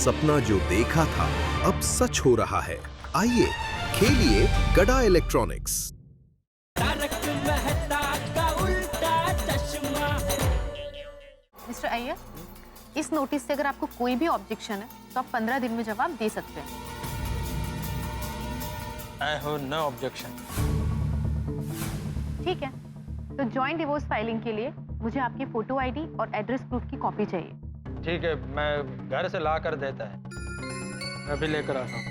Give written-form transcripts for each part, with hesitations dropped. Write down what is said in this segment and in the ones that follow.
सपना जो देखा था अब सच हो रहा है। आइए खेलिए गड़ा इलेक्ट्रॉनिक्स। मिस्टर अय्यर, इस नोटिस से अगर आपको कोई भी ऑब्जेक्शन है तो आप 15 दिन में जवाब दे सकते हैं। I have no objection. ठीक है, तो जॉइंट डिवोर्स फाइलिंग के लिए मुझे आपकी फोटो आईडी और एड्रेस प्रूफ की कॉपी चाहिए। ठीक है, मैं घर से ला कर देता है। मैं भी लेकर आता हूँ।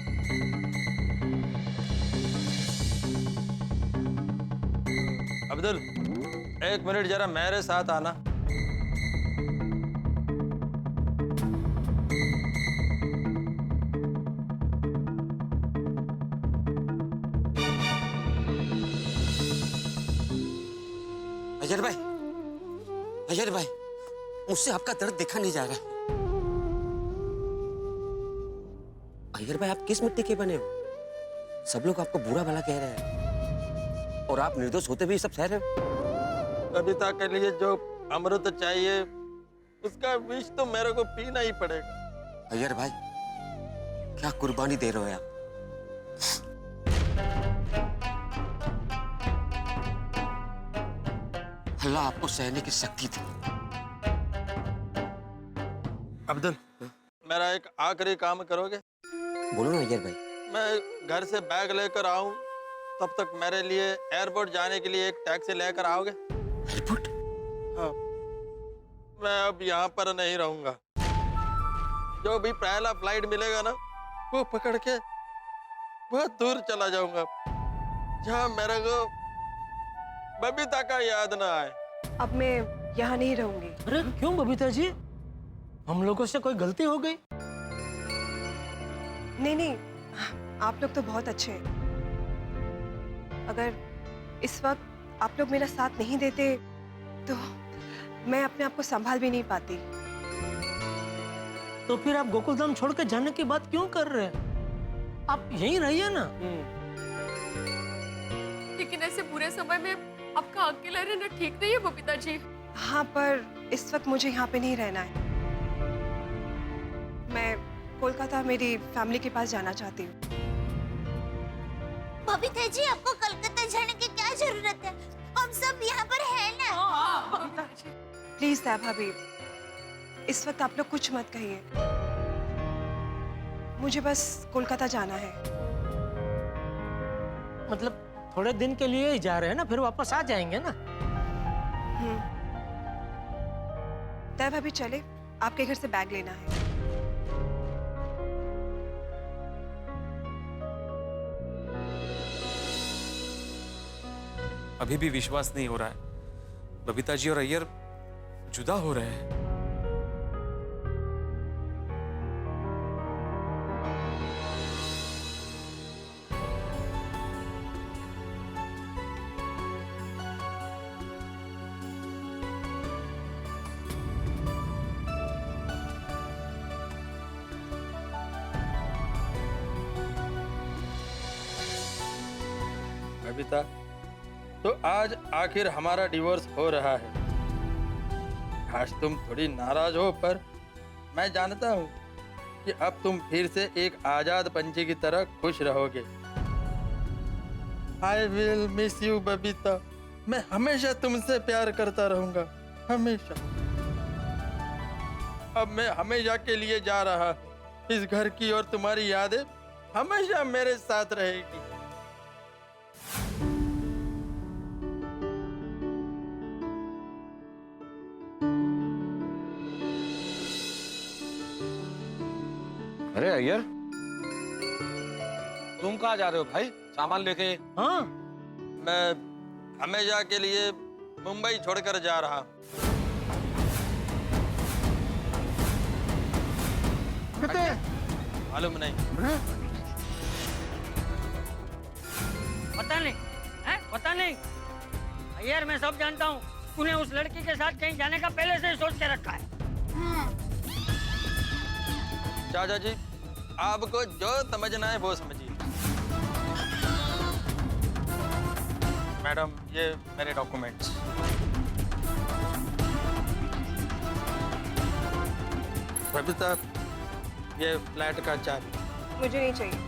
अब्दुल, 1 मिनट जरा मेरे साथ आना। अजय भाई, मुझसे आपका दर्द देखा नहीं जा रहा। अय्यर भाई, आप किस मिट्टी के बने हो? सब लोग आपको बुरा भला कह रहे हैं और आप निर्दोष होते भी सब सह रहे हो। कविता के लिए जो अमृत चाहिए उसका विष तो मेरे को पीना ही पड़ेगा। अय्यर भाई, क्या कुर्बानी दे रहे हो आप? अल्लाह आपको सहने की शक्ति दे। अब्दुल, मेरा एक आखिरी काम करोगे? बोलो ना अय्यर भाई। मैं घर से बैग लेकर आऊं, तब तक मेरे लिए एयरपोर्ट जाने के लिए एक टैक्सी लेकर आओगे? एयरपोर्ट? हाँ, मैं अब यहाँ पर नहीं रहूंगा। जो भी पहला फ्लाइट मिलेगा ना, वो पकड़ के बहुत दूर चला जाऊंगा, जहाँ मेरे को बबीता का याद ना आए। अब मैं यहाँ नहीं रहूंगी। अरे क्यों बबीता जी, हम लोगों से कोई गलती हो गई? नहीं, आप लोग तो बहुत अच्छे हैं। अगर इस वक्त आप लोग मेरा साथ नहीं देते तो मैं अपने आप को संभाल भी नहीं पाती। तो फिर आप गोकुलधाम छोड़ के जाने की बात क्यों कर रहे हैं? आप यहीं रहिए ना। लेकिन ऐसे बुरे समय में आपका अकेला रहना ठीक नहीं है बबीता जी। हाँ, पर इस वक्त मुझे यहाँ पे नहीं रहना है। मैं कोलकाता मेरी फैमिली के पास जाना चाहती हूँ। बबीता जी, आपको कलकत्ता जाने की क्या जरूरत है? हम सब यहाँ पर हैं ना। प्लीज तै भाभी, इस वक्त आप लोग कुछ मत कहिए। मुझे बस कोलकाता जाना है। मतलब थोड़े दिन के लिए ही जा रहे हैं ना, फिर वापस आ जाएंगे ना। तै भाभी चले, आपके घर से बैग लेना है। अभी भी विश्वास नहीं हो रहा है, बबीता जी और अय्यर जुदा हो रहे हैं। बबीता, तो आज आखिर हमारा डिवोर्स हो रहा है। आज तुम थोड़ी नाराज हो, पर मैं जानता हूँ कि अब तुम फिर से एक आजाद पंछी की तरह खुश रहोगे। I will miss you Babita. मैं हमेशा तुमसे प्यार करता रहूंगा, हमेशा। अब मैं हमेशा के लिए जा रहा। इस घर की और तुम्हारी यादें हमेशा मेरे साथ रहेगी। अरे अय्यर, तुम कहाँ जा रहे हो भाई? सामान लेके? हाँ, मैं हमेशा के लिए मुंबई छोड़कर जा रहा। मालूम नहीं। पता नहीं है, पता नहीं। अय्यर, मैं सब जानता हूँ। तूने उस लड़की के साथ कहीं जाने का पहले से ही सोच के रखा है। चाचा जी, आपको जो समझना है वो समझिए। मैडम, ये मेरे डॉक्यूमेंट्स। बबीता, ये फ्लैट का चाबी। मुझे नहीं चाहिए।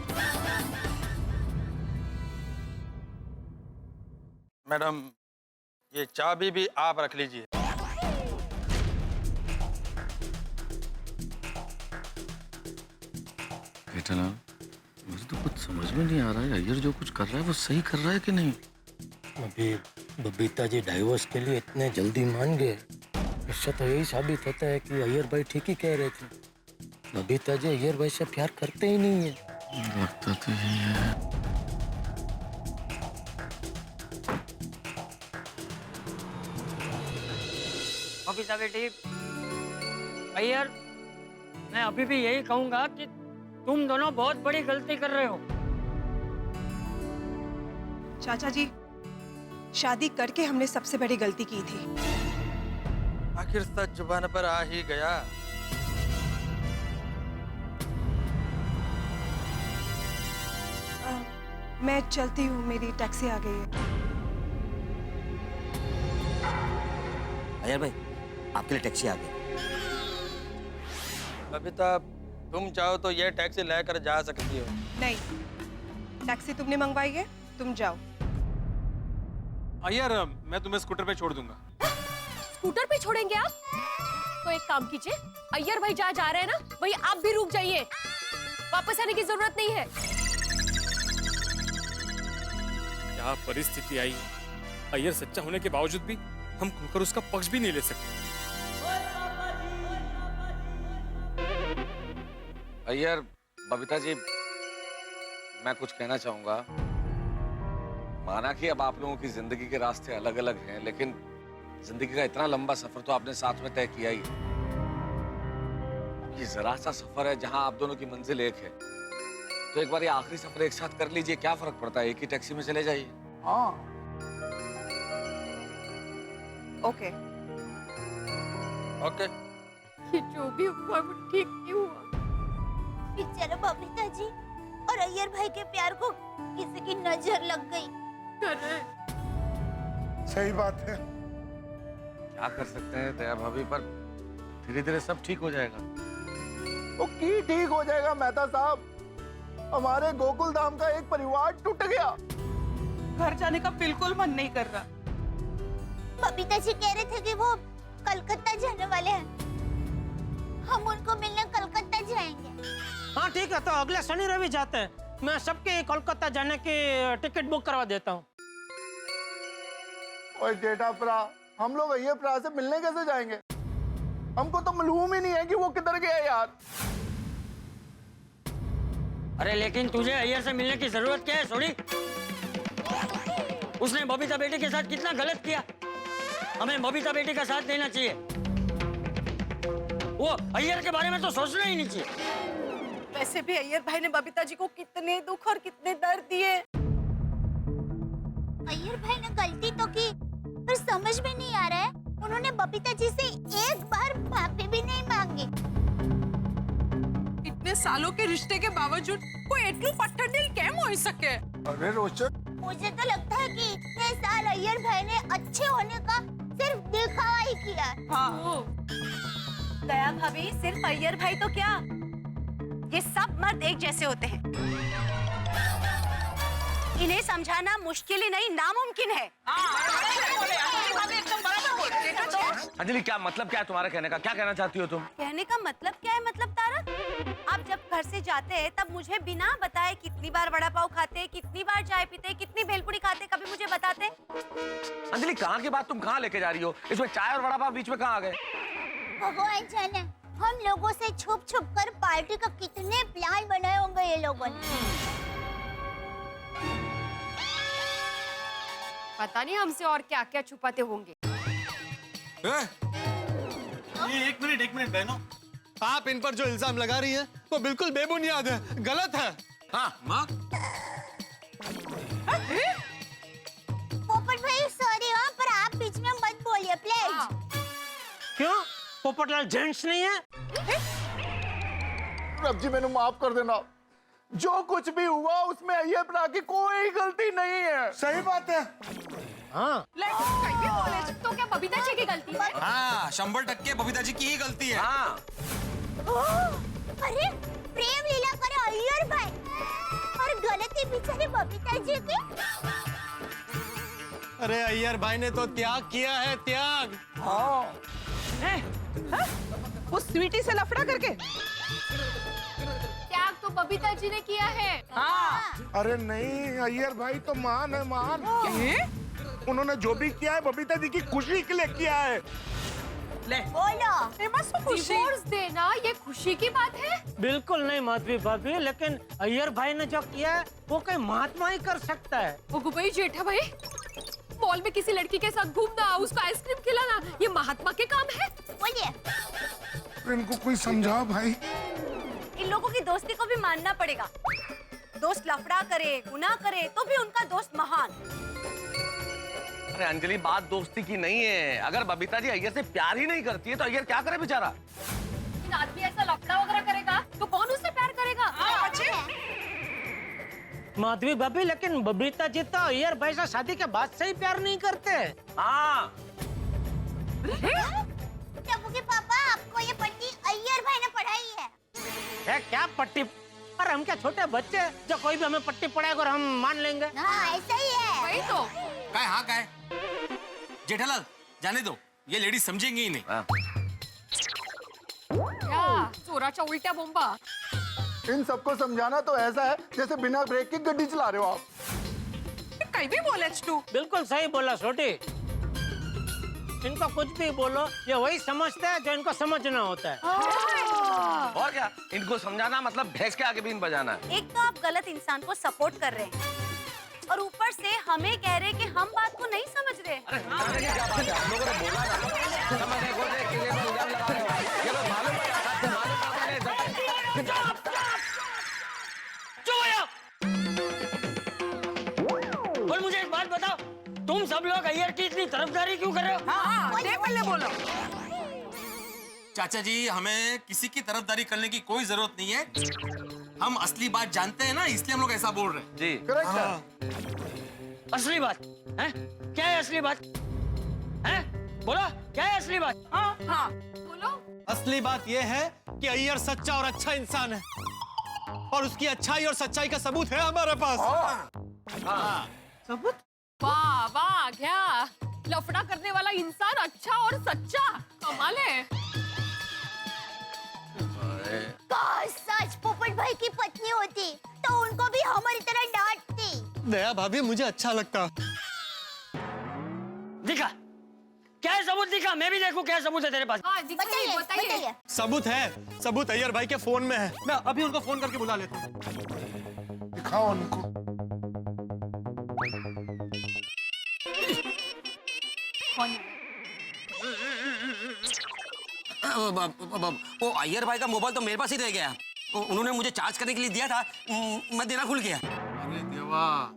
मैडम, ये चाबी भी आप रख लीजिए। बेटा ना, मुझे तो कुछ समझ में नहीं आ रहा है, अय्यर जो कुछ कर रहा है वो सही कर रहा है कि नहीं। अभी बबीता जी डाइवोर्स के लिए इतने जल्दी मान गए, इससे तो यही साबित होता है कि अय्यर भाई ठीक ही कह रहे थे। बबीता जी अय्यर भाई से प्यार करते ही नहीं है। लगता तो यही है। बबीता बेटी, अय्यर, मैं अभी भी यही कहूंगा कि तुम दोनों बहुत बड़ी गलती कर रहे हो। चाचा जी, शादी करके हमने सबसे बड़ी गलती की थी। आखिर सच जुबान पर आ ही गया। मैं चलती हूँ, मेरी टैक्सी आ गई है। अय्यर भाई, आपके लिए टैक्सी आ गई। बबीता, तुम चाहो तो ये टैक्सी लेकर जा सकती हो। नहीं, टैक्सी तुमने मंगवाई है, तुम जाओ। अय्यर, मैं तुम्हें स्कूटर पे छोड़ दूंगा। स्कूटर पे छोड़ेंगे आप? तो एक काम कीजिए, अय्यर भाई जहाँ जा रहे हैं ना, वही आप भी रुक जाइए। वापस आने की जरूरत नहीं है। क्या परिस्थिति आई। अय्यर सच्चा होने के बावजूद भी हम खुलकर उसका पक्ष भी नहीं ले सकते। अय्यर, बबीता जी, मैं कुछ कहना चाहूंगा। माना कि अब आप लोगों की जिंदगी के रास्ते अलग अलग हैं, लेकिन जिंदगी का इतना लंबा सफर तो आपने साथ में तय किया ही है। ये जरा सा सफर है जहां आप दोनों की मंजिल एक है, तो एक बार ये आखिरी सफर एक साथ कर लीजिए। क्या फर्क पड़ता है, एक ही टैक्सी में चले जाइए। हाँ। ओके। ओके। ये जो भी हुआ वो ठीक नहीं हुआ। बेचारा बबीता जी और अय्यर भाई के प्यार को किसी की नजर लग गई। सही बात है। क्या कर सकते हैं दया भाभी, पर धीरे धीरे सब ठीक हो जाएगा। वो की ठीक हो जाएगा मेहता साहब, हमारे गोकुल धाम का एक परिवार टूट गया। घर जाने का बिल्कुल मन नहीं कर रहा। बबीता जी कह रहे थे कि वो कलकत्ता जाने वाले हैं, हम उनको मिलने कलकत्ता जाएंगे। हाँ ठीक है, तो अगले शनि रवि जाते हैं। मैं सबके कोलकाता जाने की टिकट बुक करवा देता हूँ। ओए जेठापरा, हम लोग अय्यरपरा से मिलने कैसे जाएंगे? हमको तो मालूम ही नहीं है कि वो किधर गया यार। अरे लेकिन तुझे अय्यर से मिलने की जरूरत क्या है सोनी? उसने बबीता बेटी के साथ कितना गलत किया। हमें बबीता बेटी का साथ देना चाहिए। वो अय्यर के बारे में तो सोचना ही नहीं चाहिए। वैसे भी अय्यर भाई ने बबीता जी को कितने दुख और कितने दर्द दिए। अय्यर भाई ने गलती तो की, पर समझ में नहीं आ रहा है उन्होंने बबीता जी से एक बार माफी भी नहीं मांगी। इतने सालों के रिश्ते के बावजूद कोई एटलू पट्टन केम हो सके? अरे रोशन, मुझे तो लगता है कि इतने साल अय्यर भाई ने अच्छे होने का सिर्फ दिखावा ही किया। हाँ। दया भाभी, सिर्फ अय्यर भाई तो क्या, ये सब मर्द एक जैसे होते हैं। इन्हें समझाना मुश्किल ही नहीं, नामुमकिन है। अंजलि, क्या मतलब क्या है तुम्हारे कहने का? क्या कहना चाहती हो तुम? कहने का मतलब क्या है? मतलब तारा, आप जब घर से जाते हैं तब मुझे बिना बताए कितनी बार वड़ा पाव खाते, कितनी बार चाय पीते, कितनी भेलपुरी खाते, कभी मुझे बताते? अंजलि, कहाँ की बात तुम कहाँ लेके जा रही हो? इसमें चाय और वड़ा पाव बीच में कहाँ आ गए? भगवान जाने हम लोगों से छुप छुप कर पार्टी का कितने प्लान बनाए होंगे ये लोगों ने। पता नहीं हमसे और क्या क्या छुपाते होंगे। ये एक मिनट बहनों, आप इन पर जो इल्जाम लगा रही हैं वो बिल्कुल बेबुनियाद है, गलत है। हाँ माँ, पोपट भाई सॉरी हाँ, पर आप बीच में मत बोलिए प्लीज। क्यों? पोपटलाल जेंट्स नहीं है? रब जी मैंने माफ कर देना, जो कुछ भी हुआ उसमें अय्यरपरा की कोई गलती नहीं है। सही बात है। हाँ। तो क्या बबीता जी की गलती है? हाँ, 100% बबीता जी की ही गलती है। हाँ। अरे पीछे की? अरे अय्यर भाई ने तो त्याग किया है, त्याग। वो स्वीटी से लफड़ा करके? त्याग तो बबीता जी ने किया है। अरे नहीं, अय्यर भाई तो महान है, महान। उन्होंने जो भी किया है बबीता जी की खुशी के लिए किया है। ले बोलो। डिवोर्स देना ये खुशी की बात है? बिल्कुल नहीं माधवी भाभी, लेकिन अय्यर भाई ने जो किया है वो कोई महात्मा ही कर सकता है। ओगो भाई, जेठा भाई, मॉल में किसी लड़की के साथ घूमना, उसको आइसक्रीम खिलाना, ये महात्मा के काम है? बोलिए। इनको कोई समझाओ भाई। इन लोगों की दोस्ती को भी मानना पड़ेगा। दोस्त लफड़ा करे, गुनाह करे, तो भी उनका दोस्त महान। अरे अंजलि, बात दोस्ती की नहीं है। अगर बबीता जी अय्यर से प्यार ही नहीं करती है तो अय्यर क्या करे बेचारा? आदमी ऐसा लफड़ा वगैरह करेगा तो कौन उससे प्यार करेगा? माधवी भाभी, लेकिन बबीता जी तो अय्यर भाई से शादी के बाद से ही प्यार नहीं करते। हाँ। टप्पू के पापा, आपको ये पट्टी अय्यर भाई ने पढ़ाई है। क्या पट्टी? पर हम क्या छोटे बच्चे, जो कोई भी हमें पट्टी पढ़ाएगा और हम मान लेंगे? हाँ, ऐसा ही है। वही तो। काय हाँ काय जेठालाल, जाने दो, ये लेडीज समझेंगी ही नहीं। क्या चोराचा उल्टा बोंबा। इन सबको समझाना तो ऐसा है जैसे बिना ब्रेक की गाड़ी चला रहे हो आप। कहीं भी बोले तू। बिल्कुल सही बोला छोटी। इनको कुछ भी बोलो, ये वही समझते हैं जो इनको समझना होता है। और क्या, इनको समझाना मतलब भैंस के आगे बीन बजाना है। एक तो आप गलत इंसान को सपोर्ट कर रहे हैं और ऊपर से हमें कह रहे हैं कि हम बात को नहीं समझ रहे। क्या बात है, हम लोगों ने बोला ना, समझने को दे कि ये लोग इल्जाम लगा रहे हो। ये लोग मालूम है, और मुझे एक बात बताओ, तुम सब लोग अय्यर की इतनी तरफदारी क्यों कर रहे हो? हाँ, दे पहले बोलो। चाचा जी, हमें किसी की तरफदारी करने की कोई जरूरत नहीं है। हम असली बात जानते हैं ना, इसलिए हम लोग ऐसा बोल रहे हैं। जी करेक्ट। असली बात है? क्या है असली बात? है? बोलो, क्या है असली बात? हाँ, बोलो। असली बात यह है कि अय्यर सच्चा और अच्छा इंसान है और उसकी अच्छाई और सच्चाई का सबूत है हमारे पास। सबूत? वाह वाह, क्या लफड़ा करने वाला इंसान अच्छा और सच्चा, कमाल है। काश सच पोपट भाई की पत्नी होती तो उनको भी हमारी तरह डांटती। दया भाभी, मुझे अच्छा लगता। दिखा, क्या है सबूत? दिखा, मैं भी देखूं क्या सबूत है तेरे पास। हाँ, दिखाइए, बताइए। सबूत है, सबूत अय्यर भाई के फोन में है। मैं अभी उनको फोन करके बुला लेता हूँ। दिखाओ उनको। वो अय्यर भाई का मोबाइल तो मेरे पास ही रह गया। उन्होंने मुझे चार्ज करने के लिए दिया था, मैं देना भूल गया। अरे देवा,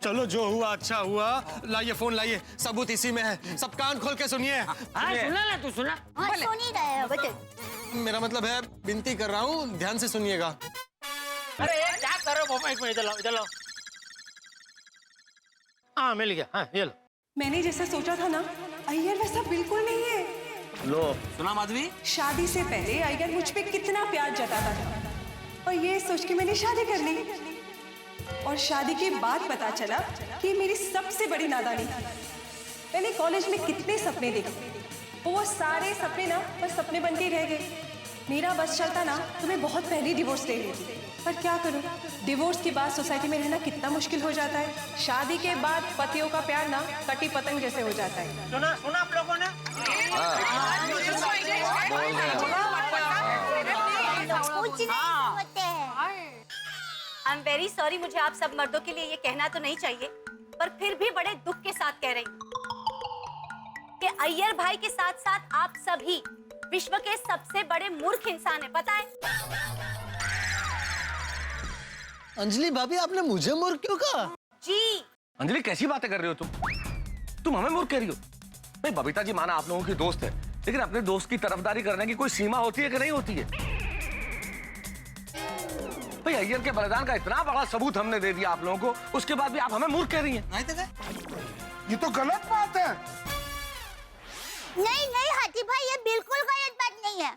चलो जो हुआ अच्छा हुआ। लाइए फोन लाइए, सबूत इसी में है। सब कान खोल के सुनिए। हाँ, सुना ना, तू सुना। हाँ, सुन ही रहे हैं, बताइए। मेरा मतलब है, विनती कर रहा हूँ, ध्यान से सुनिएगा। अरे क्या कर रहे हो? एक मिनट, इधर लो। हाँ, मिल गया। हाँ, ये लो। मैंने जैसा सोचा था ना, अय्यर वैसा बिल्कुल नहीं है। लो सुना माधवी, शादी से पहले अय्यर मुझ पे कितना प्यार जताता था और ये सोच के मैंने शादी कर ली। और शादी के बाद पता चला कि मेरी सबसे बड़ी नादानी थी। मैंने कॉलेज में कितने सपने देखे, वो सारे सपने ना बस सपने बन के रह गए। मेरा बस चलता ना तो मैं बहुत पहले डिवोर्स ले लेती, पर क्या करूं, डिवोर्स के बाद सोसाइटी में रहना कितना मुश्किल हो जाता है। शादी के बाद पतियों का प्यार ना कटी पतंग जैसे हो जाता है। सुना आप लोगों ने? आई एम वेरी सॉरी, मुझे आप सब मर्दों के लिए ये कहना तो नहीं चाहिए, पर फिर भी बड़े दुख के साथ कह रही हूँ कि अय्यर भाई के साथ साथ आप सभी विश्व के सबसे बड़े मूर्ख इंसान है, पता है? अंजलि भाभी, आपने मुझे मूर्ख क्यों कहा? जी अंजलि, कैसी बातें कर रही हो तुम हमें मूर्ख कह रही हो? भाई बबीता जी माना आप लोगों की दोस्त है, लेकिन अपने दोस्त की तरफदारी करने की कोई सीमा होती है कि नहीं होती है? भाई अय्यर के बलिदान का इतना बड़ा सबूत हमने दे दिया आप लोगों को, उसके बाद भी आप हमें मूर्ख कह रही हैं। नहीं तो ये तो गलत बात है। नहीं नहीं हाथी भाई, ये बिल्कुल गलत बात नहीं है।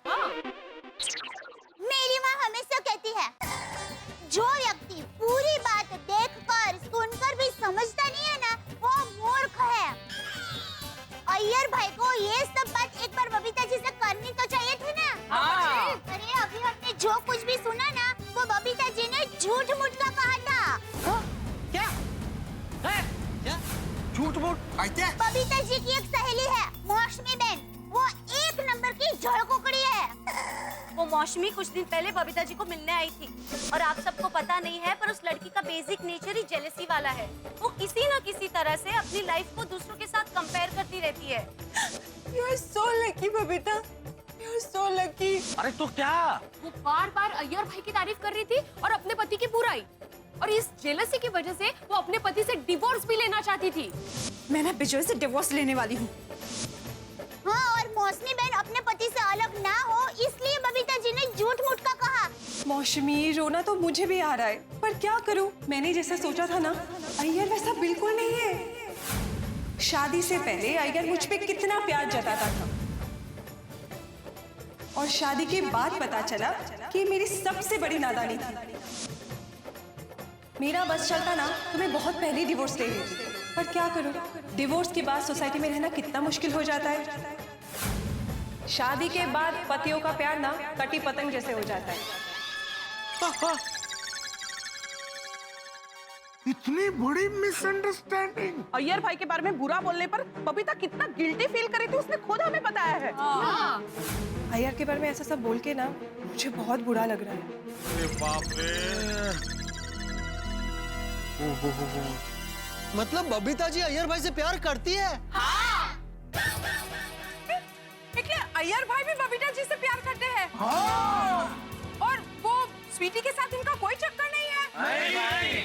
मेरी माँ हमेशा कहती है, जो व्यक्ति पूरी बात देखकर जो कुछ भी सुना ना वो बबीता जी ने झूठ मूठ का कहा था। क्या? झूठ मूठ? बबीता जी की एक सहेली है मौसमी बहन, वो एक नंबर की झड़कुकड़ी है। वो मौसमी कुछ दिन पहले बबीता जी को मिलने आई थी और आप सबको पता नहीं है पर उस लड़की का बेसिक नेचर ही जेलसी वाला है। वो किसी न किसी तरह से अपनी लाइफ को दूसरों के साथ कंपेयर करती रहती है। You are so lucky, Babita. You are so lucky। अरे तो क्या? वो बार बार अय्यर भाई की तारीफ कर रही थी और अपने पति की बुराई, और इस जेलसी की वजह से वो अपने पति से डिवोर्स भी लेना चाहती थी। मैं ना बिजोय से डिवोर्स लेने वाली हूँ। हाँ, और मौसमी बहन अपने पति से अलग ना हो इसलिए बबीता जी ने झूठ मूठ का कहा। मौसमी, रोना तो मुझे भी आ रहा है, पर क्या करूं? मैंने जैसा सोचा था ना, अय्यर वैसा बिल्कुल नहीं है। शादी से पहले अय्यर मुझ पे कितना प्यार जताता था, और शादी के बाद पता चला कि मेरी सबसे बड़ी नादानी थी। मेरा बस चलता ना तो मैं बहुत पहले डिवोर्स ले लेती, पर क्या करूं? डिवोर्स के बाद सोसाइटी में रहना कितना मुश्किल हो जाता है। शादी के बाद पतियों का प्यार ना कटी पतंग जैसे हो जाता है। इतनी बड़ी मिसअंडरस्टैंडिंग। अय्यर भाई के बारे में बुरा बोलने पर बबीता कितना गिल्टी फील करी थी उसने खुद हमें बताया है। अय्यर के बारे में ऐसा सब बोल के ना मुझे बहुत बुरा लग रहा है। अरे बाप रे। मतलब बबीता जी अय्यर भाई से प्यार करती है? हाँ। अय्यर भाई भी बबीता जी से प्यार करते हैं। हाँ। और वो स्वीटी के साथ इनका कोई चक्कर नहीं है। नहीं।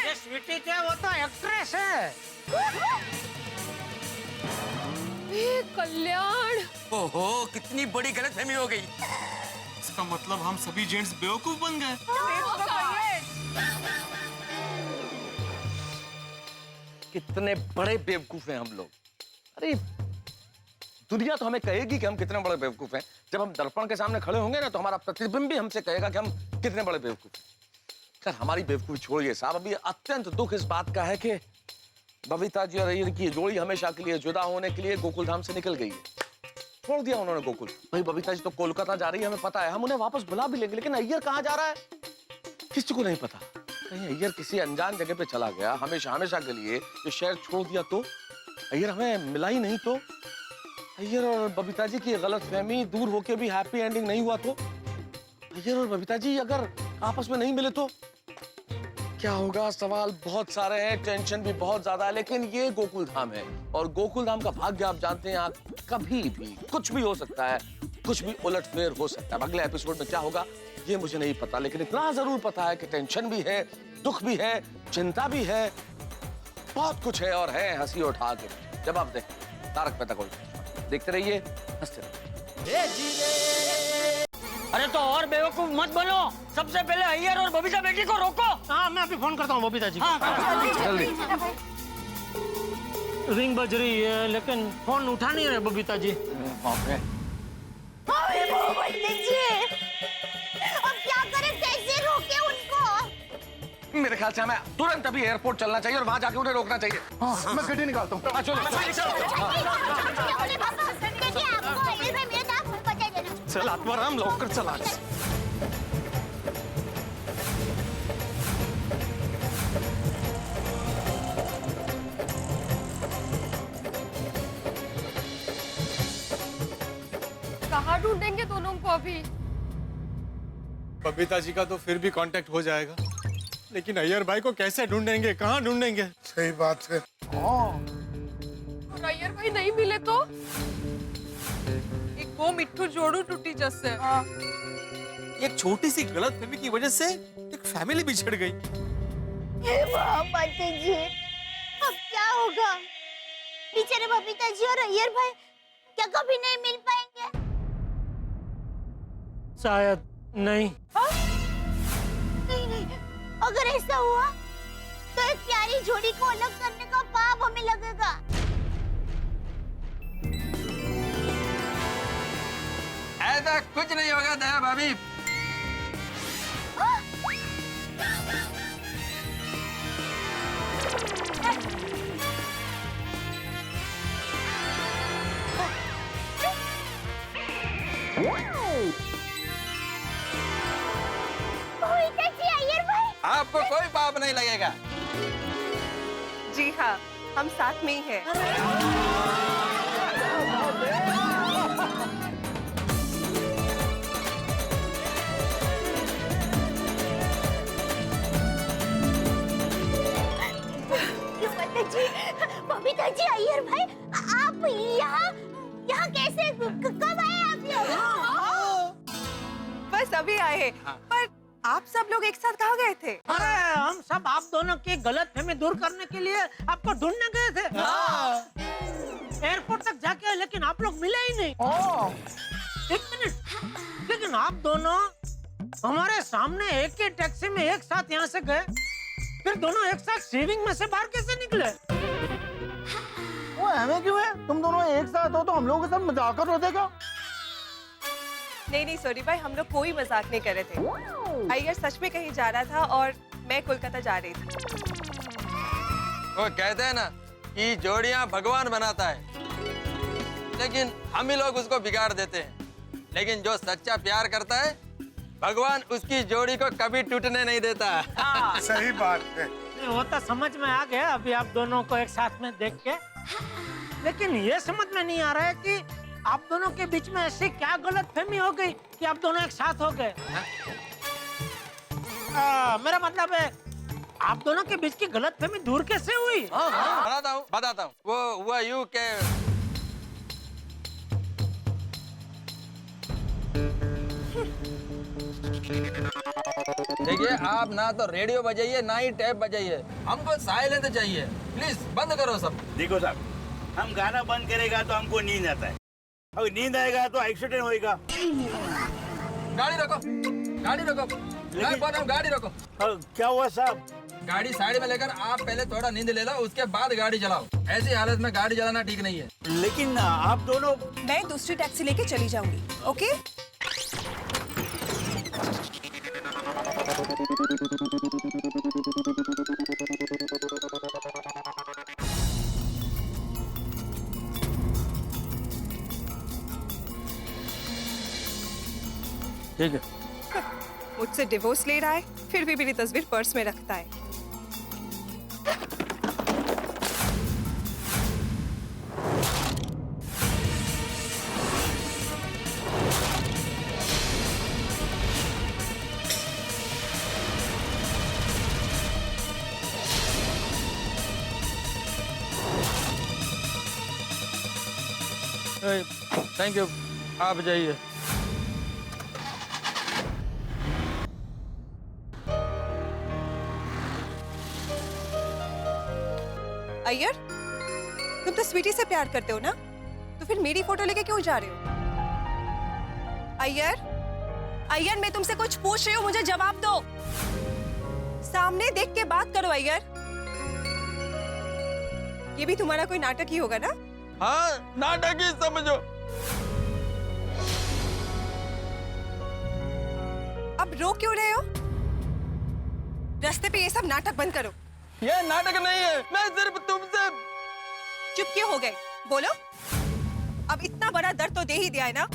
ये स्वीटी क्या, वो तो एक्ट्रेस है। कल्याण, ओहो, कितनी बड़ी गलतफहमी हो गई। इसका मतलब हम सभी जेंट्स बेवकूफ बन गए। कितने बड़े बेवकूफ हैं हम लोग। अरे दुनिया तो हमें कहेगी कि हम कितने बड़े बेवकूफ हैं। जब हम दर्पण के सामने खड़े होंगे ना तो हमारा प्रतिबिंब भी हमसे कहेगा कि हम कितने बड़े बेवकूफ हैं। खैर हमारी बेवकूफी छोड़िए साहब, अभी अत्यंत दुख इस बात का है कि बबीता जी और अय्यर की जोड़ी हमेशा के लिए जुदा होने के लिए गोकुल धाम से निकल गई है। छोड़ दिया उन्होंने गोकुल। भाई बबीता जी तो कोलकाता जा रही है, हमें पता है, हम उन्हें वापस बुला भी लेंगे, लेकिन अय्यर कहाँ जा रहा है किसी को नहीं पता। कहीं अय्यर किसी अनजान जगह पे चला गया हमेशा हमेशा के लिए, ये शहर छोड़ दिया तो, अय्यर हमें मिला ही नहीं तो, अय्यर और बबीता जी की गलतफहमी दूर होके भी हैप्पी एंडिंग नहीं हुआ तो, अय्यर और बबीता जी अगर आपस में नहीं मिले तो क्या होगा? सवाल बहुत सारे हैं, टेंशन भी बहुत ज्यादा है, लेकिन ये गोकुल धाम है और गोकुल धाम का भाग्य आप जानते हैं, आप कभी भी कुछ भी हो सकता है, कुछ भी उलटफेर हो सकता है। अगले एपिसोड में क्या होगा ये मुझे नहीं पता, लेकिन इतना जरूर पता है कि टेंशन भी है, दुख भी है, चिंता भी है, बहुत कुछ है और है हंसी उठा के। जब आप देखें तारक मेहता का उल्टा चश्मा, देखते रहिए, हंसते रहिए। अरे तो और बेवकूफ मत बनो, सबसे पहले अय्यर और बबीता बेटी को रोको। हाँ मैं अभी फोन करता हूँ बबीता जी। जल्दी। रिंग बज रही है लेकिन फोन उठा नहीं रहे बबीता जी। अब क्या करें, कैसे रोके उनको? मेरे ख्याल से हमें तुरंत अभी एयरपोर्ट चलना चाहिए और वहां जाके उन्हें रोकना चाहिए। हाँ, मैं गड्डी निकालता हूँ। चल आत्माराम लवकर चला। कहाँ ढूंढेंगे दोनों को अभी? बबीता जी का तो फिर भी कांटेक्ट हो जाएगा, लेकिन अय्यर भाई को कैसे ढूंढेंगे, कहाँ ढूंढेंगे? सही बात है। और अय्यर भाई नहीं मिले तो एक वो मिट्टू जोड़ू टूटी जैसे। एक छोटी सी गलतफहमी की वजह से एक फैमिली बिछड़ गई। माता जी, अब क्या होगा? बेचारे बबीता जी और अय्यर भाई क्या कभी नहीं मिल पाएंगे? शायद नहीं। नहीं, अगर ऐसा हुआ तो एक प्यारी जोड़ी को अलग करने का पाप हमें लगेगा। ऐसा कुछ नहीं होगा दया भाभी। आपको कोई पाप नहीं लगेगा। जी हाँ, हम साथ में ही हैं। बबीता जी, अय्यर भाई, आप यहाँ कैसे, कब आए आप लोग? बस अभी आए हैं। पर आप सब लोग एक साथ कहाँ गए थे? अरे हम सब आप दोनों की गलतफहमी दूर करने के लिए आपको ढूंढने गए थे। एयरपोर्ट तक जाके आए, लेकिन आप लोग मिले ही नहीं। एक मिनट, लेकिन आप दोनों हमारे सामने एक ही टैक्सी में एक साथ यहाँ से गए, फिर दोनों एक साथ सेविंग में से बाहर कैसे निकले? वो हमें क्यों है? तुम दोनों एक साथ हो तो हम लोगों के साथ मजाक कर रहे थे क्या? नहीं सॉरी भाई, हम लोग कोई मजाक नहीं कर रहे थे। अय्यर सच में कहीं जा रहा था और मैं कोलकाता जा रही थी। वो कहते हैं ना कि जोड़ियां भगवान बनाता है, लेकिन हम ही लोग उसको बिगाड़ देते हैं। लेकिन जो सच्चा प्यार करता है, भगवान उसकी जोड़ी को कभी टूटने नहीं देता। सही बात है। वो तो समझ में आ गया अभी आप दोनों को एक साथ में देख के, लेकिन ये समझ में नहीं आ रहा है कि आप दोनों के बीच में ऐसी क्या गलतफहमी हो गई कि आप दोनों एक साथ हो गए। मेरा मतलब है आप दोनों के बीच की गलतफहमी दूर कैसे हुई? बताता हूँ। वो हुआ यूं के देखिए, आप ना तो रेडियो बजाइए ना ही टेप बजाइए, हमको साइलेंट चाहिए। प्लीज बंद करो सब। देखो साहब, हम गाना बंद करेगा तो हमको नींद आता है, और नींद आएगा तो एक्सीडेंट होएगा। गाड़ी रोको, गाड़ी रोको, गाड़ी रोको। क्या हुआ साहब? गाड़ी साइड में लेकर आप पहले थोड़ा नींद ले लो, उसके बाद गाड़ी चलाओ। ऐसी हालत में गाड़ी चलाना ठीक नहीं है। लेकिन आप दोनों, मैं दूसरी टैक्सी लेके चली जाऊंगी, ओके? ठीक है। मुझसे डिवोर्स ले रहा है, फिर भी मेरी तस्वीर पर्स में रखता है। थैंक यू, आप जाइए। अय्यर, तुम तो स्वीटी से प्यार करते हो ना, तो फिर मेरी फोटो लेके क्यों जा रहे हो? अय्यर, अय्यर, मैं तुमसे कुछ पूछ रही हूँ, मुझे जवाब दो। सामने देख के बात करो अय्यर। ये भी तुम्हारा कोई नाटक ही होगा ना? हाँ, नाटक ही समझो। अब रो क्यों रहे हो? रास्ते पे ये सब नाटक बंद करो। ये नाटक नहीं है, मैं सिर्फ तुमसे। चुप क्यों हो गए? बोलो। अब इतना बड़ा दर्द तो दे ही दिया है ना,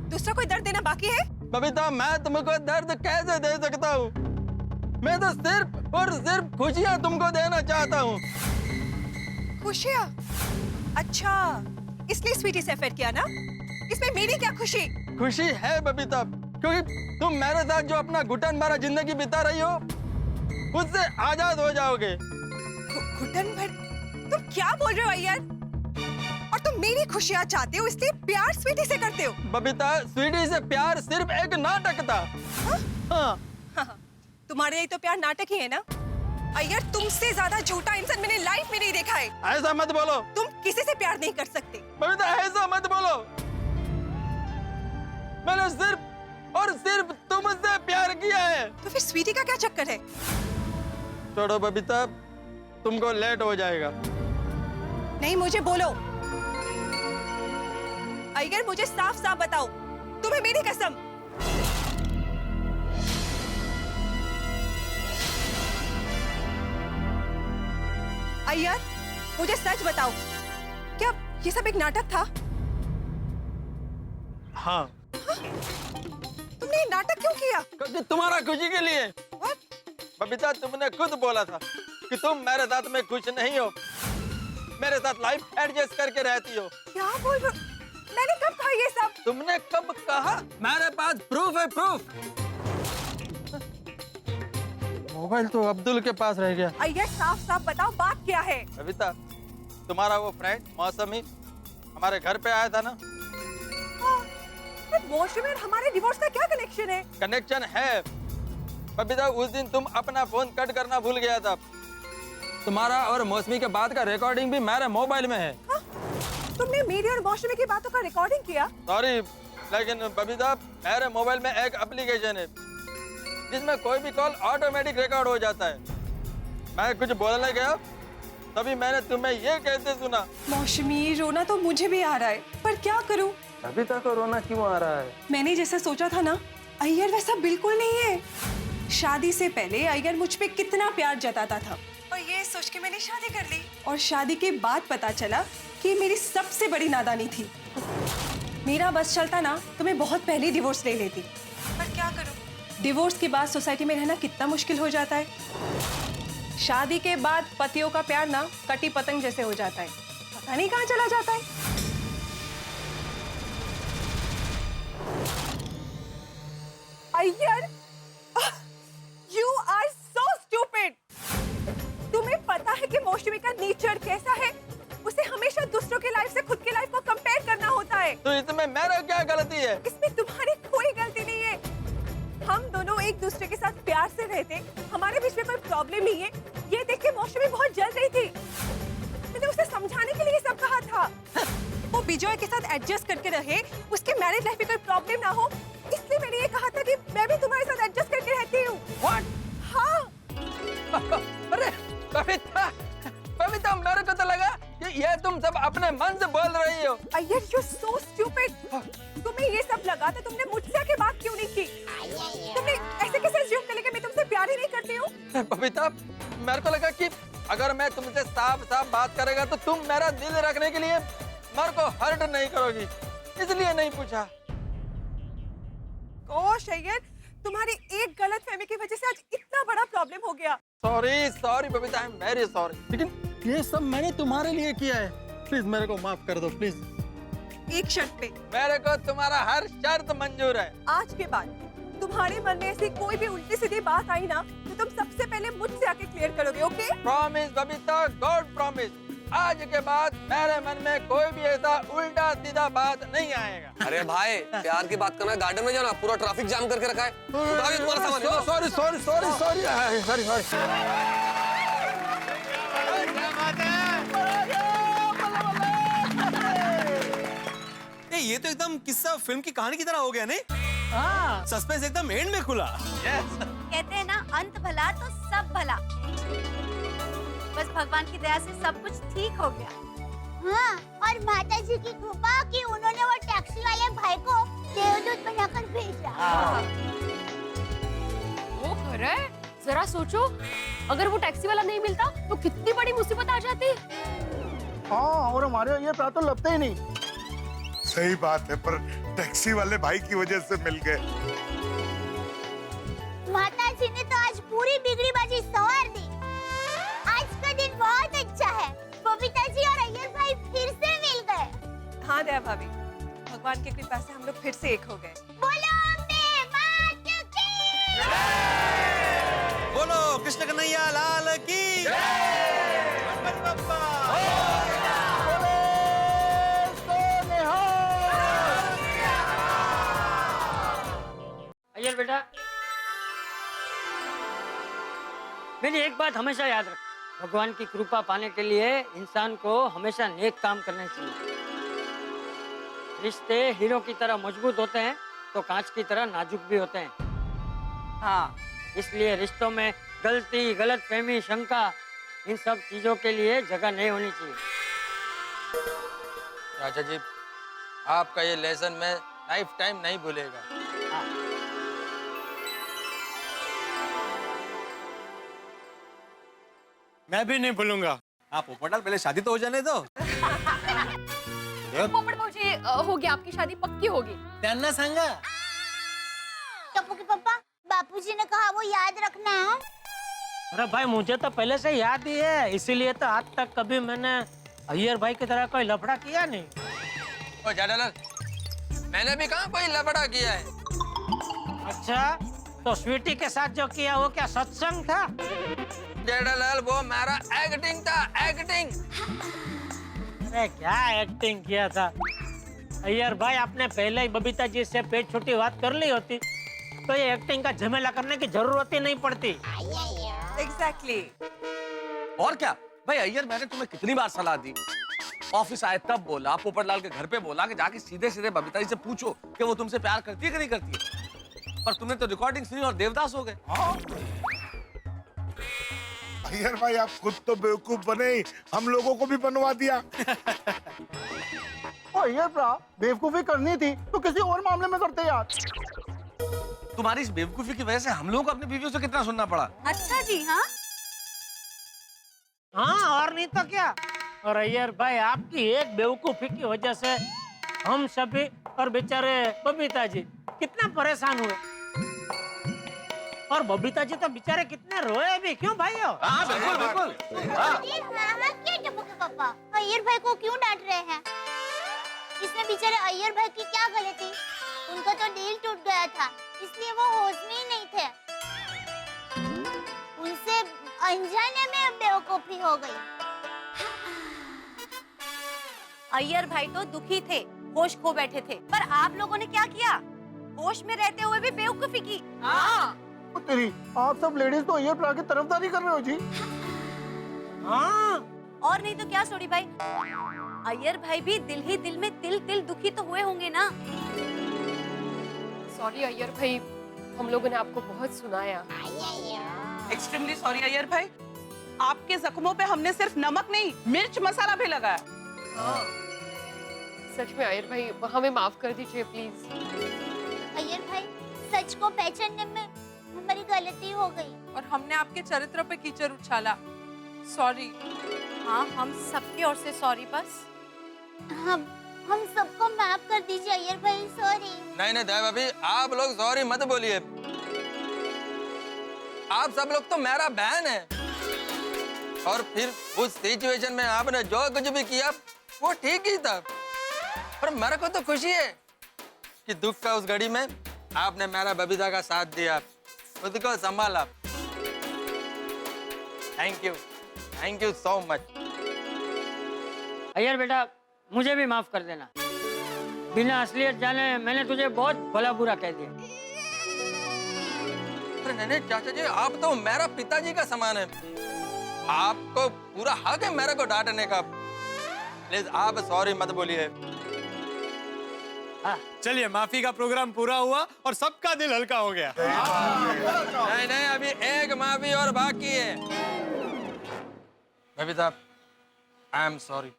दूसरा कोई दर्द देना बाकी है? बबीता, मैं तुमको दर्द कैसे दे सकता हूँ? मैं तो सिर्फ और सिर्फ खुशियाँ तुमको देना चाहता हूँ। खुशियाँ? अच्छा, इसलिए स्वीटी से अफेयर किया ना? इसमें मेरी क्या खुशी? खुशी है बबीता, क्योंकि तुम मेरे साथ जो अपना घुटन भरा जिंदगी बिता रही हो, उससे आजाद हो जाओगे। घुटन भर? तुम क्या बोल रहे हो अय्यर? और तुम मेरी खुशियाँ चाहते हो, इसलिए प्यार स्वीटी से करते हो? बबीता, स्वीटी से प्यार सिर्फ एक नाटक था। हाँ? हाँ, तुम्हारे लिए तो प्यार नाटक ही है ना? अय्यर, तुमसे ज्यादा झूठा इंसान मैंने लाइफ में नहीं देखा है। ऐसा मत बोलो। तुम किसी से प्यार नहीं कर सकते। बबीता, ऐसा मत बोलो। मैंने सिर्फ और सिर्फ तुमसे प्यार किया है। तो फिर स्वीटी का क्या चक्कर है? छोड़ो बबीता, तुमको लेट हो जाएगा। नहीं, मुझे बोलो अय्यर, मुझे साफ साफ बताओ, तुम्हें मेरी कसम। अय्यर, मुझे सच बताओ, क्या ये सब एक नाटक था? हाँ। तुमने ये नाटक क्यों किया? क्योंकि तुम्हारा खुशी के लिए। बबीता तुमने खुद बोला था कि तुम मेरे साथ में खुश नहीं हो, मेरे साथ लाइफ एडजस्ट करके रहती हो। क्या बोल रहे हो? मैंने कब कहा ये सब? तुमने कब कहा? मेरे पास प्रूफ है, प्रूफ। मोबाइल तो अब्दुल के पास रह गया। अय्यर साफ साफ बताओ बात क्या है? बबीता, तुम्हारा वो फ्रेंड मौसमी हमारे घर पे आया था ना? मौसमी और हमारे डिवोर्स का क्या कनेक्शन है? कनेक्शन है बबीता, उस दिन तुम अपना फोन कट करना भूल गया था। तुम्हारा और मौसमी के बाद का रिकॉर्डिंग भी मेरे मोबाइल में है। तुमने मेरी और मौसमी की बातों का रिकॉर्डिंग किया? सॉरी, लेकिन बबीता मेरे मोबाइल में एक एप्लीकेशन है जिसमें कोई भी कॉल ऑटोमेटिक रिकॉर्ड हो जाता है। मैं कुछ बोलने गया तभी मैंने तुम्हें ये कहते सुना। मौसमी, रोना तो मुझे भी आ रहा है, पर क्या करूं? बबीता को रोना क्यों आ रहा है? मैंने जैसा सोचा था ना, अय्यर वैसा बिल्कुल नहीं है। शादी से पहले अय्यर मुझ पे कितना प्यार जताता था और ये सोच के मैंने शादी कर ली। और शादी के बाद पता चला कि मेरी सबसे बड़ी नादानी थी। मेरा बस चलता ना तो मैं बहुत पहले डिवोर्स ले लेती, पर क्या करूं? डिवोर्स के बाद सोसाइटी में रहना कितना मुश्किल हो जाता है। शादी के बाद पतियों का प्यार ना कटी पतंग जैसे हो जाता है, पता नहीं कहाँ चला जाता है। Iyer, you are so stupid. तुम्हें पता है कि मौसमी का नेचर कैसा है? उसे हमेशा दूसरों के लाइफ से खुद की लाइफ को कंपेयर करना होता है। तो इसमें मेरा क्या गलती है? इसमें तुम्हारी कोई गलती नहीं है। हम दोनों एक दूसरे के साथ प्यार से रहते, हमारे बीच में कोई प्रॉब्लम नहीं है। ये देख के मौसमी बहुत जल रही थी। मैंने उसे समझाने के लिए सब कहा था। वो बिजॉय के साथ एडजस्ट करके रहे, उसके मैरिज लाइफ में कोई प्रॉब्लम ना हो, इसलिए मैंने ये कहा था कि मैं भी तुम्हारे साथ एडजस्ट करके रहती हूँ। What? हाँ। अरे बबीता, बबीता मेरे को तो लगा कि ये तुम सब अपने मन से बोल रही हो। Iyer, you so stupid. तुम्हें ये सब लगा तो तुमने मुझसे आके बात क्यों नहीं की? तुमने ऐसे कैसे assume कर लिया कि मैं तुमसे प्यार ही नहीं करती हूँ? बबीता, मेरे को लगा कि अगर मैं तुमसे साफ साफ बात करेगा तो तुम मेरा दिल रखने के लिए मेरे को हर्ट नहीं करोगी, इसलिए नहीं पूछा। गोश अय्यर, तुम्हारी एक गलत फहमी की वजह से आज इतना बड़ा प्रॉब्लम हो गया। Sorry Babita, I am very sorry. लेकिन ये सब मैंने तुम्हारे लिए किया है, प्लीज मेरे को माफ कर दो, प्लीज। एक शर्त पे। मेरे को तुम्हारा हर शर्त मंजूर है। आज के बाद तुम्हारे मन में ऐसी कोई भी उल्टी सीधी बात आई ना तो तुम सबसे पहले मुझसे आके क्लियर करोगे, okay? Promise Babita, God promise. आज के बाद मेरे मन में कोई भी ऐसा उल्टा सीधा बात नहीं आएगा। अरे भाई, प्यार की बात करना है, गार्डन में जाओ ना, पूरा ट्रैफिक जाम करके रखा है। उठाओ ये तुम्हारा सामान, जाओ। सॉरी। ये तो एकदम किस्सा फिल्म की कहानी की तरह हो गया नहीं? हाँ। सस्पेंस एकदम एंड में खुला। कहते हैं ना, अंत भला तो सब भला। बस भगवान की दया से सब कुछ ठीक हो गया। हाँ, और माता जी की कृपा कि उन्होंने वो टैक्सी वाले भाई को देवदूत बनाकर भेजा। वो कर रहा है, जरा सोचो, अगर वो टैक्सी वाला नहीं मिलता तो कितनी बड़ी मुसीबत आ जाती। हाँ, और हमारे ये प्यार तो लगते ही नहीं। सही बात है, पर टैक्सी वाले भाई की वजह से मिल गए। माता जी ने तो आज पूरी बिगड़ी बाजी संवार दी। आज का दिन बहुत अच्छा है, बबीता जी और अय्यर भाई फिर से मिल गए। हाँ दया भाभी, भगवान की कृपा से हम लोग फिर से एक हो गए। बोलो अम्बे माता की। बोलो कृष्ण कन्हैया लाल की। गणपति बप्पा। अय्यर बेटा, मेरी एक बात हमेशा याद रख, भगवान की कृपा पाने के लिए इंसान को हमेशा नेक काम करने चाहिए। रिश्ते हीरो की तरह मजबूत होते हैं तो कांच की तरह नाजुक भी होते हैं। हाँ, इसलिए रिश्तों में गलती, गलतफहमी, शंका, इन सब चीजों के लिए जगह नहीं होनी चाहिए। चाचा जी, आपका ये लेसन मैं लाइफ टाइम नहीं भूलेगा। मैं भी नहीं भूलूंगा। आप पोपटलाल, पहले शादी तो हो जाने दो। पोपट भाऊजी, हो गया, आपकी शादी पक्की होगी। त्यांना सांगा। टप्पू के पापा, बापूजी ने कहा वो याद रखना है। अरे भाई मुझे तो पहले से याद ही है, इसीलिए तो आज तक कभी मैंने अय्यर भाई की तरह कोई लफड़ा किया नहीं। ओ जेठालाल, मैंने भी कहा कोई लफड़ा किया है। अच्छा, तो स्वीटी के साथ जो किया वो क्या सत्संग था? जेठालाल वो मेरा एक्टिंग था, एक्टिंग। अरे क्या एक्टिंग किया था अय्यर भाई, आपने पहले ही बबीता जी से पेट छोटी बात कर ली होती तो ये एक्टिंग का झमेला करने की जरूरत ही नहीं पड़ती। एग्जैक्टली। और क्या भाई अय्यर, मैंने तुम्हें कितनी बार सलाह दी, ऑफिस आए तब बोला, पोपटलाल के घर पे बोला कि जाके सीधे सीधे बबीता जी से पूछो कि वो तुमसे प्यार करती है कि नहीं करती है, पर तुमने तो रिकॉर्डिंग सुनी और देवदास हो गए। अय्यर भाई आप खुद तो बेवकूफ बने ही, हम लोगों को भी बनवा दिया। अय्यर भरा, बेवकूफी करनी थी तो किसी और मामले में करते यार। तुम्हारी इस बेवकूफी की वजह से हम लोगों को अपनी बीवियों से कितना सुनना पड़ा। अच्छा जी। हाँ हाँ, और नहीं तो क्या। और अय्यर भाई आपकी एक बेवकूफी की वजह से हम सभी और बेचारे बबीता जी कितना परेशान हुए, और बबीता जी तो बेचारे कितने रोए भी, क्यों भाइयों? हाँ बिल्कुल बिल्कुल। क्या टप्पू के पापा अय्यर भाई को क्यों डांट रहे हैं? इसमें बेचारे अय्यर भाई की क्या गलती? उनका तो दिल टूट गया था, इसलिए वो होश में ही नहीं थे। उनसे अनजाने में बेवकूफी हो गई। अय्यर भाई तो दुखी थे, होश खो बैठे थे, पर आप लोगों ने क्या किया? होश में रहते हुए भी बेवकूफी की। हाँ। तेरी आप सब लेडीज तो अय्यर भरा की तरफदारी कर रहे हो जी। हाँ। और नहीं तो क्या सोडी भाई, अय्यर भाई भी दिल ही दिल में तिल तिल दुखी तो हुए होंगे ना। सॉरी अय्यर भाई, हम लोगों ने आपको बहुत सुनाया। एक्सट्रीमली सॉरी अय्यर भाई, आपके जख्मों पे हमने सिर्फ नमक नहीं मिर्च मसाला भी लगाया। सच में अय्यर भाई, हमें माफ कर दीजिए प्लीज। अय्यर भाई सच को पहचानने में हमारी गलती हो गई और हमने आपके चरित्र पे कीचड़ उछाला। सॉरी। हाँ, हम सबकी ओर से सॉरी। बस हम सबको माफ कर दीजिए अय्यर भाई, सॉरी। नहीं नहीं दया भाभी, आप लोग सॉरी मत बोलिए। आप सब लोग तो मेरा बहन है, और फिर उस सिचुएशन में आपने जो कुछ भी किया वो ठीक ही था। पर मेरे को तो खुशी है कि दुख का उस घड़ी में आपने मेरा बबीता का साथ दिया, खुद को संभाला। Thank you so much. Iyer बेटा, मुझे भी माफ कर देना। बिना असलियत जाने मैंने तुझे बहुत भला बुरा कह दिया। अरे नहीं चाचा जी, आप तो मेरा पिताजी का समान है, आपको पूरा हक है मेरे को डांटने का। प्लीज आप सॉरी मत बोलिए। चलिए, माफी का प्रोग्राम पूरा हुआ और सबका दिल हल्का हो गया। नहीं नहीं, अभी एक माफी और बाकी है। Babita, I am sorry.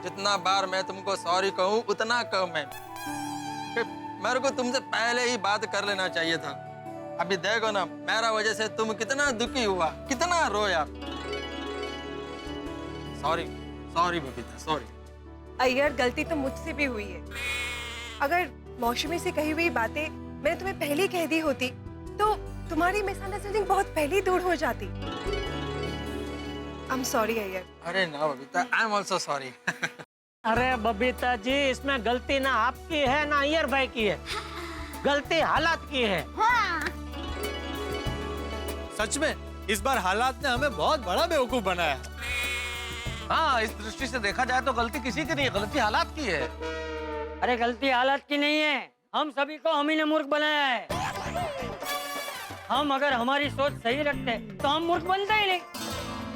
जितना बार मैं तुमको सॉरी कहूँ उतना कम है। मेरे को तुमसे पहले ही बात कर लेना चाहिए था। अभी देखो ना, मेरा वजह से तुम कितना दुखी हुआ, कितना रोया। Sorry Babita, sorry. अय्यर, गलती तो मुझसे भी हुई है। अगर मौसमी से कही हुई बातें मैंने तुम्हें पहले कह दी होती तो तुम्हारी मिसअंडरस्टैंडिंग बहुत पहले ही दूर हो जाती। I am sorry Iyer. अरे ना Babita, I am also sorry. अरे बबीता जी, इसमें गलती ना आपकी है ना अय्यर भाई की है, गलती हालात की है। हाँ। सच में इस बार हालात ने हमें बहुत बड़ा बेवकूफ बनाया। हाँ, इस दृष्टि से देखा जाए तो गलती किसी की नहीं है, गलती हालात की है। अरे गलती हालात की नहीं है, हम सभी को हम ही ने मूर्ख बनाया है। हम अगर हमारी सोच सही रखते तो हम मूर्ख बनते ही नहीं।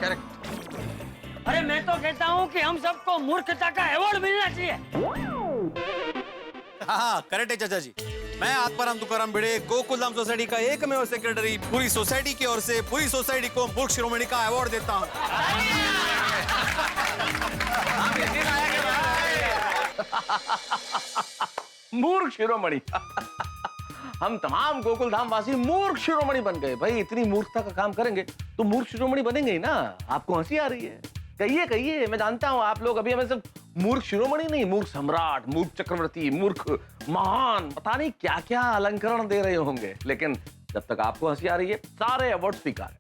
करेक्ट। अरे मैं तो कहता हूँ कि हम सबको मूर्खता का अवार्ड मिलना चाहिए। हाँ करेक्ट है चाचा जी। मैं आत्माराम तुकाराम भिड़े, गोकुलधाम सोसाइटी का एकमेव सेक्रेटरी, पूरी सोसाइटी की ओर से पूरी सोसाइटी को मूर्ख शिरोमणि का अवार्ड देता हूँ। मूर्ख शिरोमणि। हम तमाम गोकुलधाम वासी मूर्ख शिरोमणि बन गए। भाई इतनी मूर्खता का काम करेंगे तो मूर्ख शिरोमणि बनेंगे ही ना। आपको हंसी आ रही है? कहिए कहिए, मैं जानता हूं आप लोग अभी हमें सिर्फ मूर्ख शिरोमणि नहीं, मूर्ख सम्राट, मूर्ख चक्रवर्ती, मूर्ख महान, पता नहीं क्या क्या अलंकरण दे रहे होंगे, लेकिन जब तक आपको हंसी आ रही है सारे अवार्ड स्वीकार है।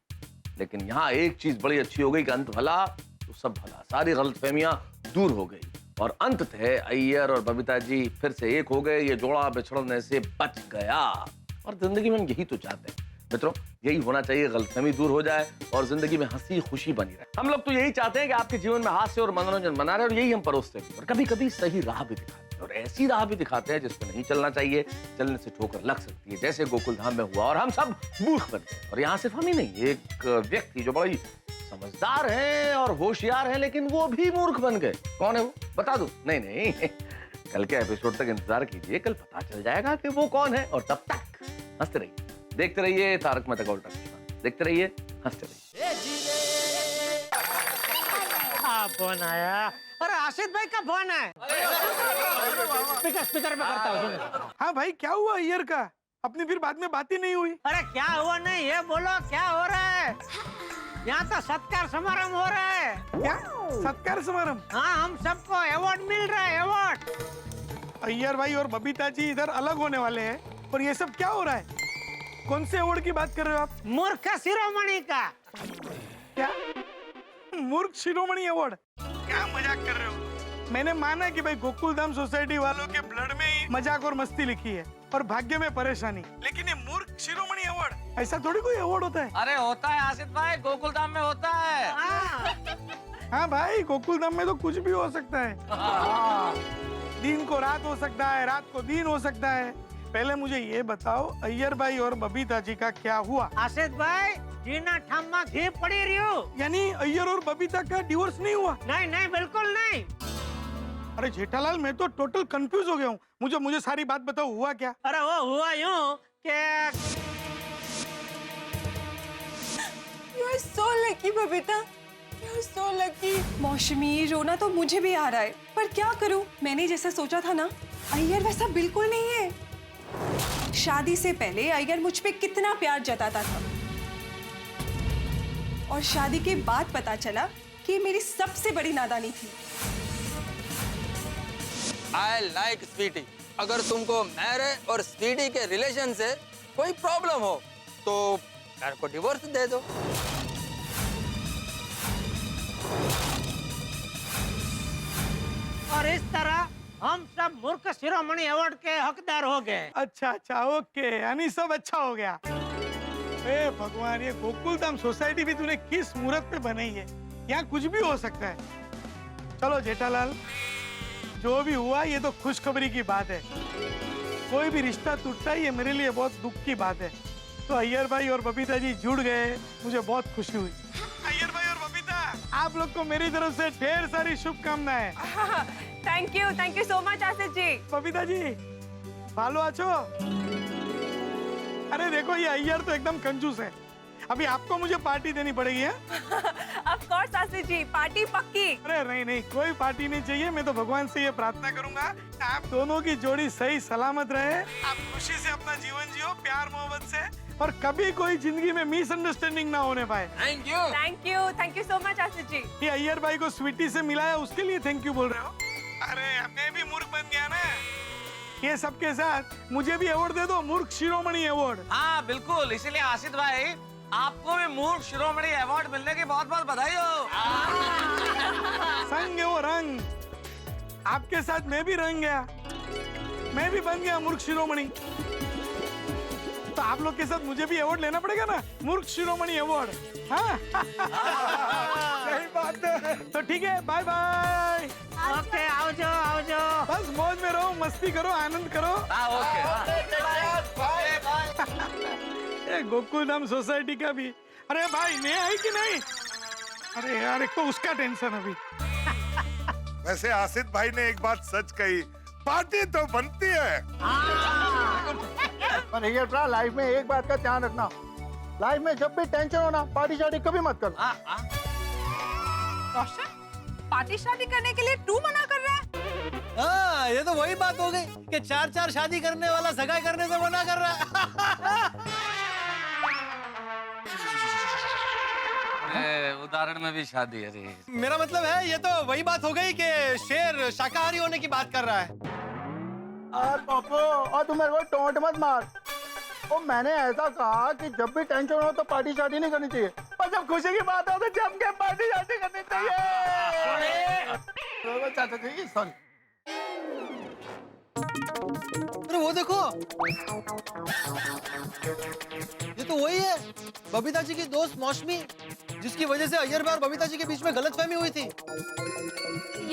लेकिन यहाँ एक चीज बड़ी अच्छी हो गई कि अंत भला तो सब भला, सारी गलतफहमियां दूर हो गई और अंततः अय्यर और बबीता जी फिर से एक हो गए। ये जोड़ा बिछड़ने से बच गया और जिंदगी में हम यही तो चाहते हैं मित्रों, यही होना चाहिए, गलतफहमी दूर हो जाए और जिंदगी में हंसी खुशी बनी रहे। हम लोग तो यही चाहते हैं कि आपके जीवन में हास्य और मनोरंजन बना रहे और यही हम परोसते हैं और कभी कभी सही राह भी दिखाते हैं और ऐसी राह भी दिखाते हैं जिसमें नहीं चलना चाहिए, चलने से ठोकर लग सकती है, जैसे गोकुल धाम में हुआ और हम सब मूर्ख बन गए। और यहाँ सिर्फ हम ही नहीं, एक व्यक्ति जो बड़ी समझदार है और होशियार है लेकिन वो भी मूर्ख बन गए। कौन है वो बता दूं? नहीं कल के एपिसोड तक इंतजार कीजिए, कल पता चल जाएगा कि वो कौन है। और तब तक हंसते रहिए, देखते रहिए तारक मेहता का उल्टा चश्मा, देखते रहिए, हंसते रहिए। फोन आया। अरे आशित भाई का फोन है। स्पीकर पे करता हूँ। हाँ भाई, क्या हुआ अय्यर का? अपनी फिर बाद में बात ही नहीं हुई। अरे क्या हुआ नहीं, ये बोलो क्या हो रहा है? यहाँ तो सत्कार समारोह हो रहा है। क्या सत्कार समारोह? हाँ, हम सबको अवार्ड मिल रहा है, अवार्ड। अय्यर भाई और बबीता जी इधर अलग होने वाले हैं और ये सब क्या हो रहा है? कौन से अवार्ड की बात कर रहे हो आप? मूर्ख शिरोमणि का। क्या मूर्ख शिरोमणि अवार्ड? क्या मजाक कर रहे हो? मैंने माना कि भाई गोकुलधाम सोसाइटी वालों के ब्लड में ही मजाक और मस्ती लिखी है और भाग्य में परेशानी, लेकिन ये मूर्ख शिरोमणि अवार्ड, ऐसा थोड़ी कोई अवार्ड होता है। अरे होता है आसिफ भाई, गोकुलधाम में होता है। हाँ भाई, गोकुलधाम में तो कुछ भी हो सकता है। दिन को रात हो सकता है, रात को दिन हो सकता है। पहले मुझे ये बताओ, अय्यर भाई और बबीता जी का क्या हुआ? आसिफ भाई, जीना ठामा घी पड़ी रही हो। यानी अय्यर और बबीता का डिवोर्स नहीं हुआ? नहीं, बिल्कुल नहीं। अरे जेठालाल, मैं तो टोटल कंफ्यूज हो गया हूँ। मुझे सारी बात बताओ, हुआ क्या? अरे वो हुआ यूं कि You are so lucky, Babita. You are so lucky। मौसमी, रोना तो मुझे भी आ रहा है, पर क्या करूं? मैंने जैसा सोचा था ना, अय्यर वैसा बिल्कुल नहीं है। शादी से पहले अय्यर मुझ पे कितना प्यार जताता था और शादी के बाद पता चला कि मेरी सबसे बड़ी नादानी थी। I like Sweety. अगर तुमको मेरे और स्वीटी के रिलेशन से कोई प्रॉब्लम हो तो मेरे को डिवोर्स दे दो। और इस तरह हम सब मूर्ख शिरोमणि अवार्ड के हकदार हो गए। अच्छा, ओके, यानी सब अच्छा हो गया। ए भगवान, ये गोकुलधाम सोसाइटी भी तूने किस मुहूर्त पे बनाई है? यहाँ कुछ भी हो सकता है। चलो जेठालाल, जो भी हुआ ये तो खुशखबरी की बात है। कोई भी रिश्ता टूटता है, ये मेरे लिए बहुत दुख की बात है। तो अय्यर भाई और बबीता जी जुड़ गए, मुझे बहुत खुशी हुई। अय्यर भाई और बबीता, आप लोग को मेरी तरफ से ढेर सारी शुभकामनाएं। Thank you so much Asif ji. Babita ji, भालो आछो। अरे देखो, ये अय्यर तो एकदम कंजूस है। अभी आपको मुझे पार्टी देनी पड़ेगी है? Of course Asif ji, party पक्की। अरे नहीं, कोई पार्टी नहीं चाहिए। मैं तो भगवान से ये प्रार्थना करूंगा आप दोनों की जोड़ी सही सलामत रहे, आप खुशी से अपना जीवन जियो, प्यार मोहब्बत से, और कभी कोई जिंदगी में मिसअंडरस्टैंडिंग ना होने पाए। Thank you so much Asif ji. ये अय्यर भाई को स्वीटी से मिलाया, उसके लिए थैंक यू बोल रहे हो? अरे मैं भी मूर्ख बन गया ना। ये सबके साथ मुझे भी अवार्ड दे दो, मूर्ख शिरोमणि अवार्ड। हाँ बिल्कुल, इसीलिए आसिफ भाई आपको भी मूर्ख शिरोमणि अवार्ड मिलने की बहुत बहुत बधाई हो। संग है वो रंग, आपके साथ मैं भी रंग गया, मैं भी बन गया मूर्ख शिरोमणि। तो आप लोग के साथ मुझे भी अवार्ड लेना पड़ेगा ना, मूर्ख शिरोमणि अवार्ड। हाँ? सही बात है। तो ठीक है, बाय बाय। ओके, आओ जाओ। बस मौज में रहो, मस्ती करो, आनंद करो। गोकुलधाम सोसाइटी का भी। अरे भाई, ने आई कि नहीं? अरे यार, एक तो उसका टेंशन अभी। वैसे आसिफ भाई ने एक बात सच कही, पार्टी तो बनती है। पर ये लाइफ में एक बात का ध्यान रखना, लाइफ में जब भी टेंशन हो ना, पार्टी शादी कभी मत करना। रोशन, पार्टी शादी करने के लिए तू मना कर रहा है? हाँ, ये तो वही बात हो गई कि चार शादी करने वाला सगाई करने से मना कर रहा है। उदाहरण में भी शादी है रे। मेरा मतलब है, ये तो वही बात हो गई कि शेर शाकाहारी होने की बात कर रहा है। और तू मेरे को टोंट मत मार। और मैंने ऐसा कहा कि जब भी टेंशन हो तो पार्टी शार्टी नहीं करनी चाहिए, पर जब खुशी की बात हो तो जम के पार्टी शार्टी करनी चाहिए। चाचा जी सॉरी। अरे वो देखो, ये तो वही है बबीता जी की दोस्त मौसमी, जिसकी वजह से अय्यर भाई और बबीता जी के बीच में गलतफहमी हुई थी।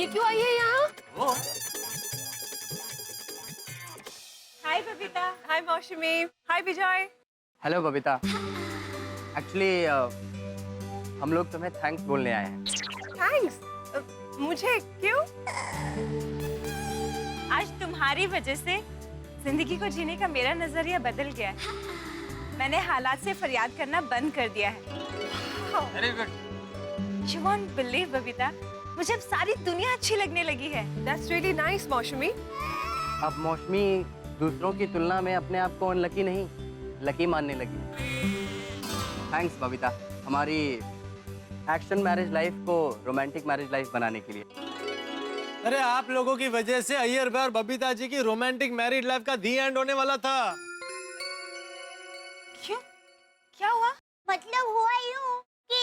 ये क्यों आई है यहाँ? हाय बबीता, हाय मौसमी, हाय विजय। हेलो बबीता, एक्चुअली हम लोग तुम्हें थैंक्स बोलने आए हैं। थैंक्स? मुझे क्यों? आज तुम्हारी वजह से जिंदगी को जीने का मेरा नजरिया बदल गया है। मैंने हालात से फरियाद करना बंद कर दिया है। Very good. You won't believe Babita, मुझे अब सारी दुनिया अच्छी लगने लगी है। That's really nice मौसमी। अब मौसमी दूसरों की तुलना में अपने आप को अनलकी नहीं, लकी मानने लगी। थैंक्स बबीता, हमारी एक्शन मैरिज लाइफ को रोमांटिक मैरिज लाइफ बनाने के लिए। अरे आप लोगों की वजह से अय्यर भाई और बबीता जी की रोमांटिक मैरिड लाइफ का दी एंड होने वाला था। क्यों? क्या हुआ? मतलब हुआ यूं कि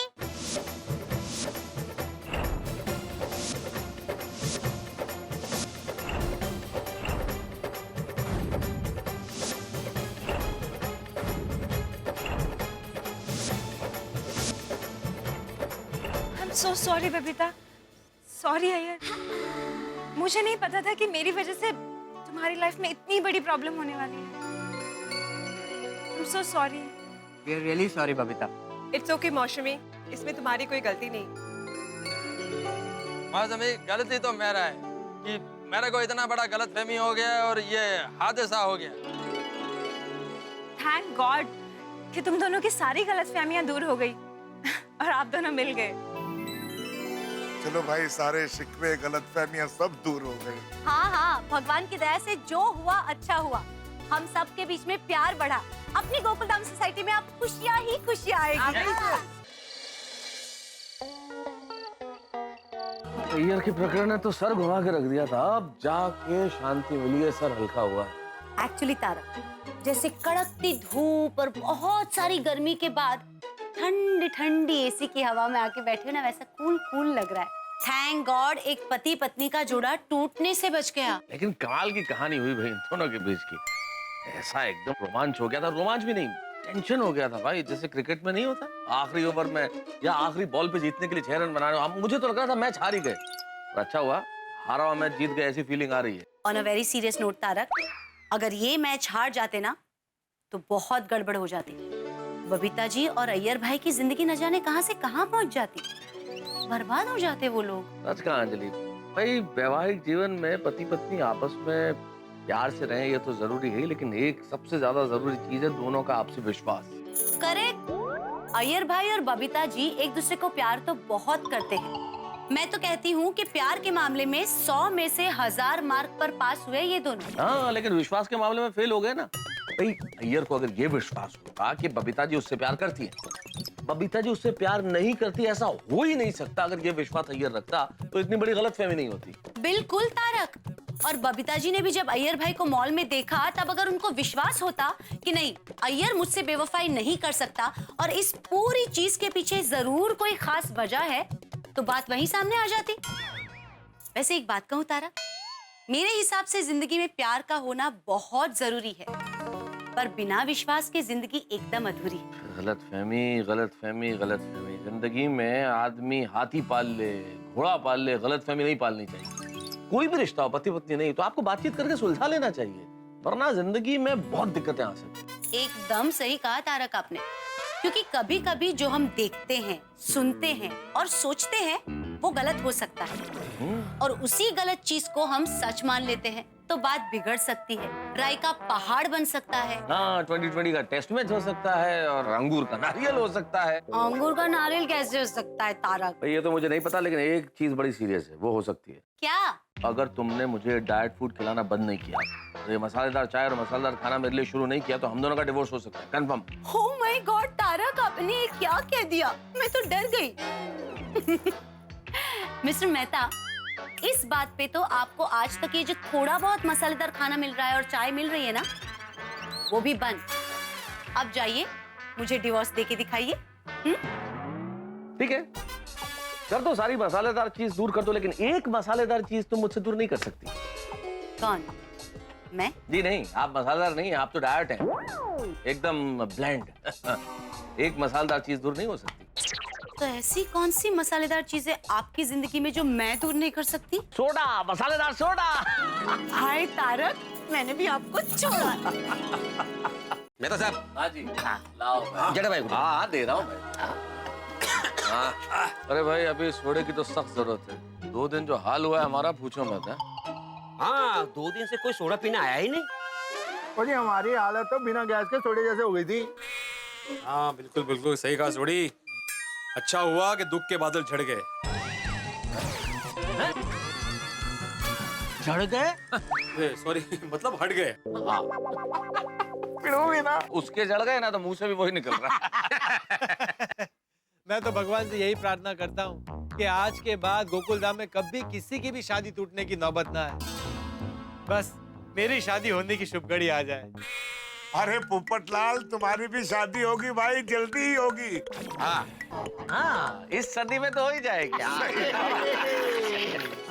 I'm so sorry Babita, sorry Iyer. मुझे नहीं पता था कि मेरी वजह से तुम्हारी लाइफ में इतनी बड़ी प्रॉब्लम होने वाली है। I'm so sorry। We are really sorry Babita. It's okay मौसमी, इसमें तुम्हारी कोई गलती नहीं। मौसमी, गलती तो मेरा है कि मेरे को इतना बड़ा गलतफहमी हो गया और ये हादसा हो गया। थैंक गॉड कि तुम दोनों की सारी गलतफहमियां दूर हो गई और आप दोनों मिल गए। चलो भाई, सारे शिकवे गलतफहमियां सब दूर हो गए। हाँ हाँ, भगवान की दया से जो हुआ अच्छा हुआ। हम सब के बीच में प्यार बढ़ा। अपनी गोकुलधाम सोसाइटी में अब खुशियाँ ही खुशियाँ आएगी। अय्यर के प्रकरण ने तो सर घुमा के रख दिया था, अब जाके शांति मिली है, सर हल्का हुआ है। एक्चुअली तारक, जैसे कड़कती धूप और बहुत सारी गर्मी के बाद ठंडी ठंडी एसी की हवा में आके बैठे हो ना, वैसा कूल कूल लग रहा है। थैंक गॉड एक पति पत्नी का जोड़ा टूटने से बच गया। लेकिन कमाल की कहानी हुई भाई इन दोनों के बीच की। ऐसा एकदम रोमांच हो गया था, रोमांच भी नहीं, टेंशन हो गया था भाई, जैसे क्रिकेट में नहीं होता आखिरी ओवर में या आखिरी बॉल पे जीतने के लिए 6 रन बनाने। मुझे तो लग रहा था मैच हार ही गए, पर अच्छा हुआ हारा हुआ मैच जीत गए, ऐसी फीलिंग आ रही है। On a very serious note Tarak, अगर ये मैच हार जाते ना तो बहुत गड़बड़ हो जाती। बबीता जी और अय्यर भाई की जिंदगी न जाने कहां से कहां पहुंच जाती, बर्बाद हो जाते वो लोग। सच कहा अंजलि भाई, वैवाहिक जीवन में पति पत्नी आपस में प्यार से रहें ये तो जरूरी है, लेकिन एक सबसे ज्यादा जरूरी चीज है दोनों का आपसी विश्वास। करेक्ट। अय्यर भाई और बबीता जी एक दूसरे को प्यार तो बहुत करते हैं। मैं तो कहती हूँ कि प्यार के मामले में 100 में से 1000 मार्क पर पास हुए ये दोनों। हाँ, लेकिन विश्वास के मामले में फेल हो गए ना भाई। अय्यर को अगर ये विश्वास होगा कि बबीता जी उससे प्यार करती है, बबीता जी उससे प्यार नहीं करती, ऐसा हो ही नहीं सकता। अगर ये विश्वास अय्यर रखता तो इतनी बड़ी गलतफहमी नहीं होती। बिल्कुल तारक। और बबीता जी ने भी जब अय्यर भाई को मॉल में देखा, तब अगर उनको विश्वास होता कि नहीं अय्यर मुझसे बेवफाई नहीं कर सकता और इस पूरी चीज के पीछे जरूर कोई खास वजह है, तो बात वहीं सामने आ जाती। वैसे एक बात कहूं तारक, मेरे हिसाब से जिंदगी में प्यार का होना बहुत जरूरी है, पर बिना विश्वास के जिंदगी एकदम अधूरी है। गलतफहमी गलतफहमी गलतफहमी। जिंदगी में आदमी हाथी पाल ले, घोड़ा पाल ले, गलतफहमी नहीं पालनी चाहिए। कोई भी रिश्ता हो, पति पत्नी नहीं, तो आपको बातचीत करके सुलझा लेना चाहिए, वरना जिंदगी में बहुत दिक्कतें आ सकती। एकदम सही कहा तारक आपने, क्योंकि कभी कभी जो हम देखते हैं, सुनते हैं और सोचते हैं वो गलत हो सकता है, और उसी गलत चीज को हम सच मान लेते हैं तो बात बिगड़ सकती है, राय का पहाड़ बन सकता है। हाँ, 2020 का टेस्ट मैच हो सकता है और अंगूर का नारियल हो सकता है। अंगूर का नारियल कैसे हो सकता है तारक? ये तो मुझे नहीं पता, लेकिन एक चीज बड़ी सीरियस है, वो हो सकती है। क्या? अगर तुमने मुझे डाइट फूड खिलाना बंद नहीं किया, तो ये मसालेदार चाय और मसालेदार खाना मेरे लिए शुरू नहीं किया, तो हम दोनों का डिवोर्स हो सकता है, confirm. Oh my god Tarak, आपने ये क्या कह दिया? मैं तो डर गई। मिस्टर मेहता, इस बात पे तो आपको आज तक ये जो थोड़ा बहुत मसालेदार खाना मिल रहा है और चाय मिल रही है ना, वो भी बंद। अब जाइए, मुझे डिवोर्स देके दिखाइए। ठीक है, कर दो, सारी मसालेदार चीज दूर कर दो, लेकिन एक मसालेदार चीज तुम मुझसे दूर नहीं कर सकती। कौन? मैं? जी नहीं, आप मसालेदार नहीं, आप तो डाइट हैं, एकदम ब्लेंड। एक मसालेदार चीज दूर नहीं हो सकती। तो ऐसी कौन सी मसालेदार चीजें आपकी जिंदगी में जो मैं दूर नहीं कर सकती? सोडा, मसालेदार सोडा। हाय तारक, मैंने भी आपको छोड़ा। मेहता साहब। हाँ जी, लाओ जड़ा भाई। हाँ दे रहा हूँ मैं। हाँ। अरे भाई, अभी सोडे की तो सख्त जरूरत है। 2 दिन जो हाल हुआ है हमारा, पूछो मत। हाँ, 2 दिन से कोई सोडा पीना आया ही नहीं। और जी हमारी हालत तो बिना गैस के सोडे जैसे हो गई थी। हाँ बिल्कुल बिल्कुल सही कहा सोडी। अच्छा हुआ कि दुख के बादल झड़ गए। झड़ गए? सॉरी, मतलब हट गए। हाँ। भी ना। उसके जड़ गए ना तो मुंह से भी वही निकल रहा है। मैं तो भगवान से यही प्रार्थना करता हूँ कि आज के बाद गोकुल धाम में कभी किसी की भी शादी टूटने की नौबत ना आए। बस मेरी शादी होने की शुभ घड़ी आ जाए। अरे पोपटलाल, तुम्हारी भी शादी होगी भाई, जल्दी ही होगी। हाँ, इस सदी में तो हो ही जाएगी।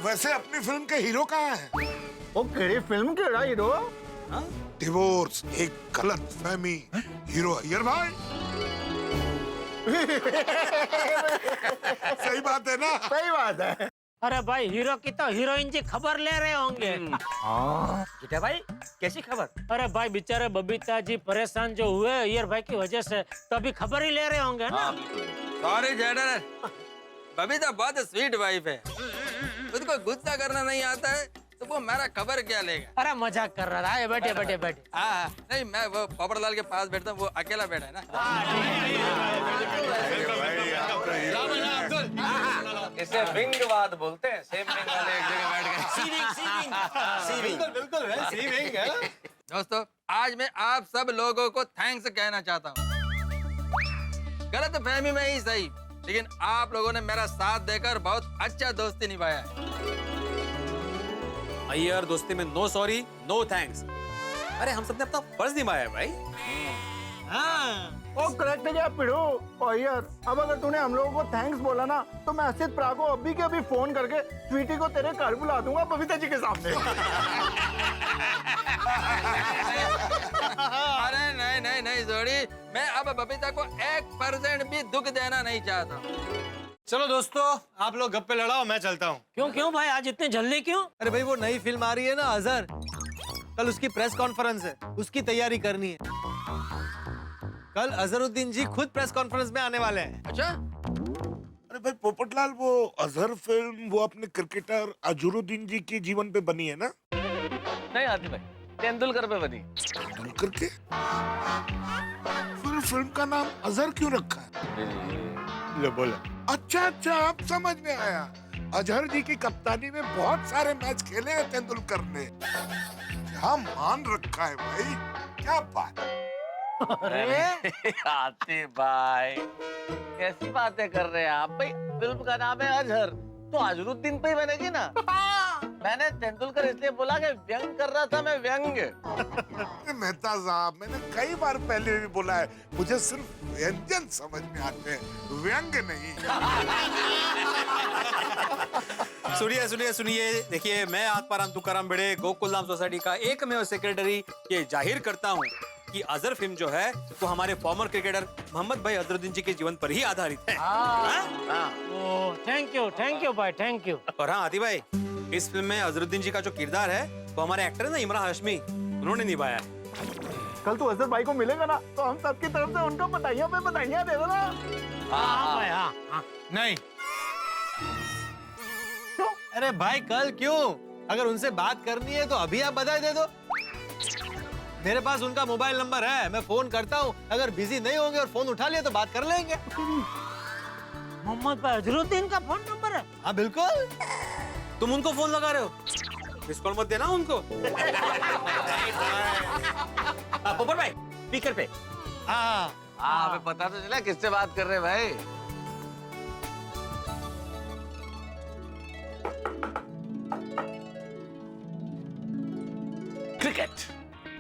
वैसे अपनी फिल्म के हीरो कहाँ हैं? वो केड़ी फिल्म केड़ा हीरो? डिवोर्स एक गलत फहमी, हीरो अय्यर भाई। सही बात है ना? सही बात है। अरे भाई, हीरो की तो हीरोइन जी खबर ले रहे होंगे। बेटा भाई, कैसी खबर? अरे भाई, बेचारे बबीता जी परेशान जो हुए अय्यर भाई की वजह से, तो अभी खबर ही ले रहे होंगे ना। सॉरी जेडर, बबीता बहुत स्वीट वाइफ है, उसको गुस्सा करना नहीं आता है तो वो मेरा खबर क्या लेगा। अरे मजाक कर रहा है। बैठे बैठे बैठे। हाँ नहीं, मैं वो पोपटलाल के पास बैठता हूँ, वो अकेला बैठा है ना। इसे विंगवाद बोलते हैं। सेम विंग वाले एक जगह बैठ गए। बिल्कुल विंग है। दोस्तों, आज मैं आप सब लोगों को थैंक्स कहना चाहता हूँ। गलत फहमी में ही सही, लेकिन आप लोगों ने मेरा साथ देकर बहुत अच्छा दोस्ती निभाया है। अय्यर, दोस्ती में नो सॉरी नो थैंक्स। अरे हम सबने अपना फर्ज निभाया है भाई। हाँ, वो करेक्ट है क्या पिड़ू? अय्यर, अब अगर तूने हम लोगों को थैंक्स बोला ना, तो मैं असित प्रा को अभी के अभी फोन करके स्वीटी को तेरे घर बुला दूंगा बबीता जी के सामने। अरे नहीं नहीं नहीं जोड़ी, मैं अब बबीता को 1% भी दुख देना नहीं चाहता। चलो दोस्तों, आप लोग गप्पे लड़ाओ, मैं चलता हूँ। क्यों भाई, आज इतने जल्दी क्यों? अरे भाई, वो नई फिल्म आ रही है ना अजहर, कल उसकी प्रेस कॉन्फ्रेंस है, उसकी तैयारी करनी है। कल अजहरुद्दीन जी खुद प्रेस कॉन्फ्रेंस में आने वाले हैं। अच्छा? अरे भाई पोपटलाल, वो अजहर फिल्म वो अपने क्रिकेटर अजहरुद्दीन जी के जीवन पे बनी है ना? नहीं आती भाई, तेंदुलकर पे बनी। तेंदुलकर के? फिर फिल्म का नाम अजहर क्यों रखा है? लो बोलो। अच्छा, अब समझ में आया। अजहर जी की कप्तानी में बहुत सारे मैच खेले हैं तेंदुलकर ने। क्या मान रखा है भाई, क्या बात। अरे आते भाई, कैसी बातें कर रहे हैं आप भाई? फिल्म का नाम है अजहर, तो अजहरुद्दीन पे ही बनेगी ना। मैंने तेंदुलकर इसलिए बोला कि व्यंग कर रहा था मैं, व्यंग। मेहता साहब, मैंने कई बार पहले भी बोला है, मुझे सिर्फ व्यंजन समझ में आते हैं, व्यंग नहीं। सुनिए, देखिए, मैं आत्माराम तुकाराम भिड़े गोकुल धाम सोसाइटी का एकमेव सेक्रेटरी ये जाहिर करता हूँ कि अजहर फिल्म जो है वो हमारे फॉर्मर क्रिकेटर मोहम्मद भाई अजहरुद्दीन जी के जीवन पर ही आधारित है। थैंक यू भाई, थैंक यू। और हाँ आती भाई, इस फिल्म में अजहरुद्दीन जी का जो किरदार है वो हमारे एक्टर है ना इमरान हाशमी, उन्होंने निभाया है। कल तू अजहर भाई को मिलेगा ना, तो हम सबकी तरफ से उनको बधाइयां पे बधाइयां दे देना। हाँ। नहीं। अरे भाई, कल क्यों? अगर उनसे बात करनी है तो अभी आप बधाई दे दो। मेरे पास उनका मोबाइल नंबर है, मैं फोन करता हूँ। अगर बिजी नहीं होंगे और फोन उठा लिया तो बात कर लेंगे। मोहम्मद भाई अजहरुद्दीन का फोन नंबर है? हाँ बिल्कुल। तुम उनको फोन लगा रहे हो? मिस कॉल मत देना उनको। पोपट भाई, स्पीकर पे। हाँ, हमें पता तो चला किससे बात कर रहे हैं भाई। क्रिकेट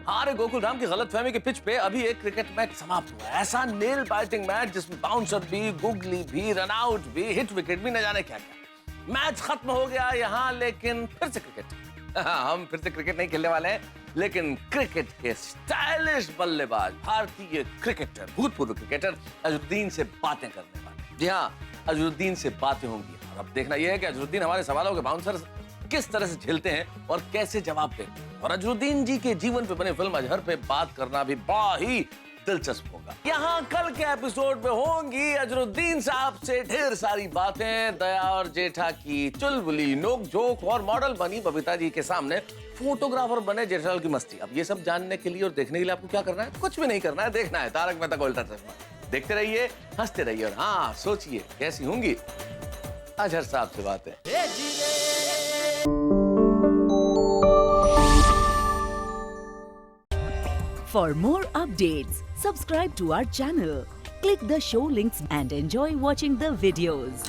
हार हमारे गोकुलधाम की गलतफहमी के पिच पे अभी एक क्रिकेट मैच समाप्त हुआ है। ऐसा नेल बाइटिंग मैच जिसमें बाउंसर भी, गुगली भी, रनआउट भी, हिट विकेट भी, न जाने क्या क्या। मैच खत्म हो गया यहाँ, लेकिन फिर से क्रिकेट। हम फिर से क्रिकेट नहीं खेलने वाले हैं, लेकिन क्रिकेट के स्टाइलिश बल्लेबाज भारतीय क्रिकेटर, भूतपूर्व क्रिकेटर अजरुद्दीन से बातें करने वाले। जी हाँ, अजरुद्दीन से बातें होंगी। और अब देखना यह है कि अजरुद्दीन हमारे सवालों के बाउंसर किस तरह से झेलते हैं और कैसे जवाब देते हैं। और अजरुद्दीन जी के जीवन पे बने फिल्म अजहर पे बात करना भी बड़ा ही दिलचस्प होगा। यहाँ कल के एपिसोड में होंगी अजरुद्दीन साहब से ढेर सारी बातें, दया और जेठा की चुलबुली, नोक झोंक, और मॉडल बनी बबीता जी के सामने फोटोग्राफर बने जेठालाल की मस्ती। अब ये सब जानने के लिए और देखने के लिए आपको क्या करना है? कुछ भी नहीं करना है, देखना है तारक मेहता का उल्टा चश्मा। देखते रहिए, हंसते रहिए, और हाँ, सोचिए कैसी होंगी अजहर साहब से बातें। For more updates, subscribe to our channel, click the show links and enjoy watching the videos.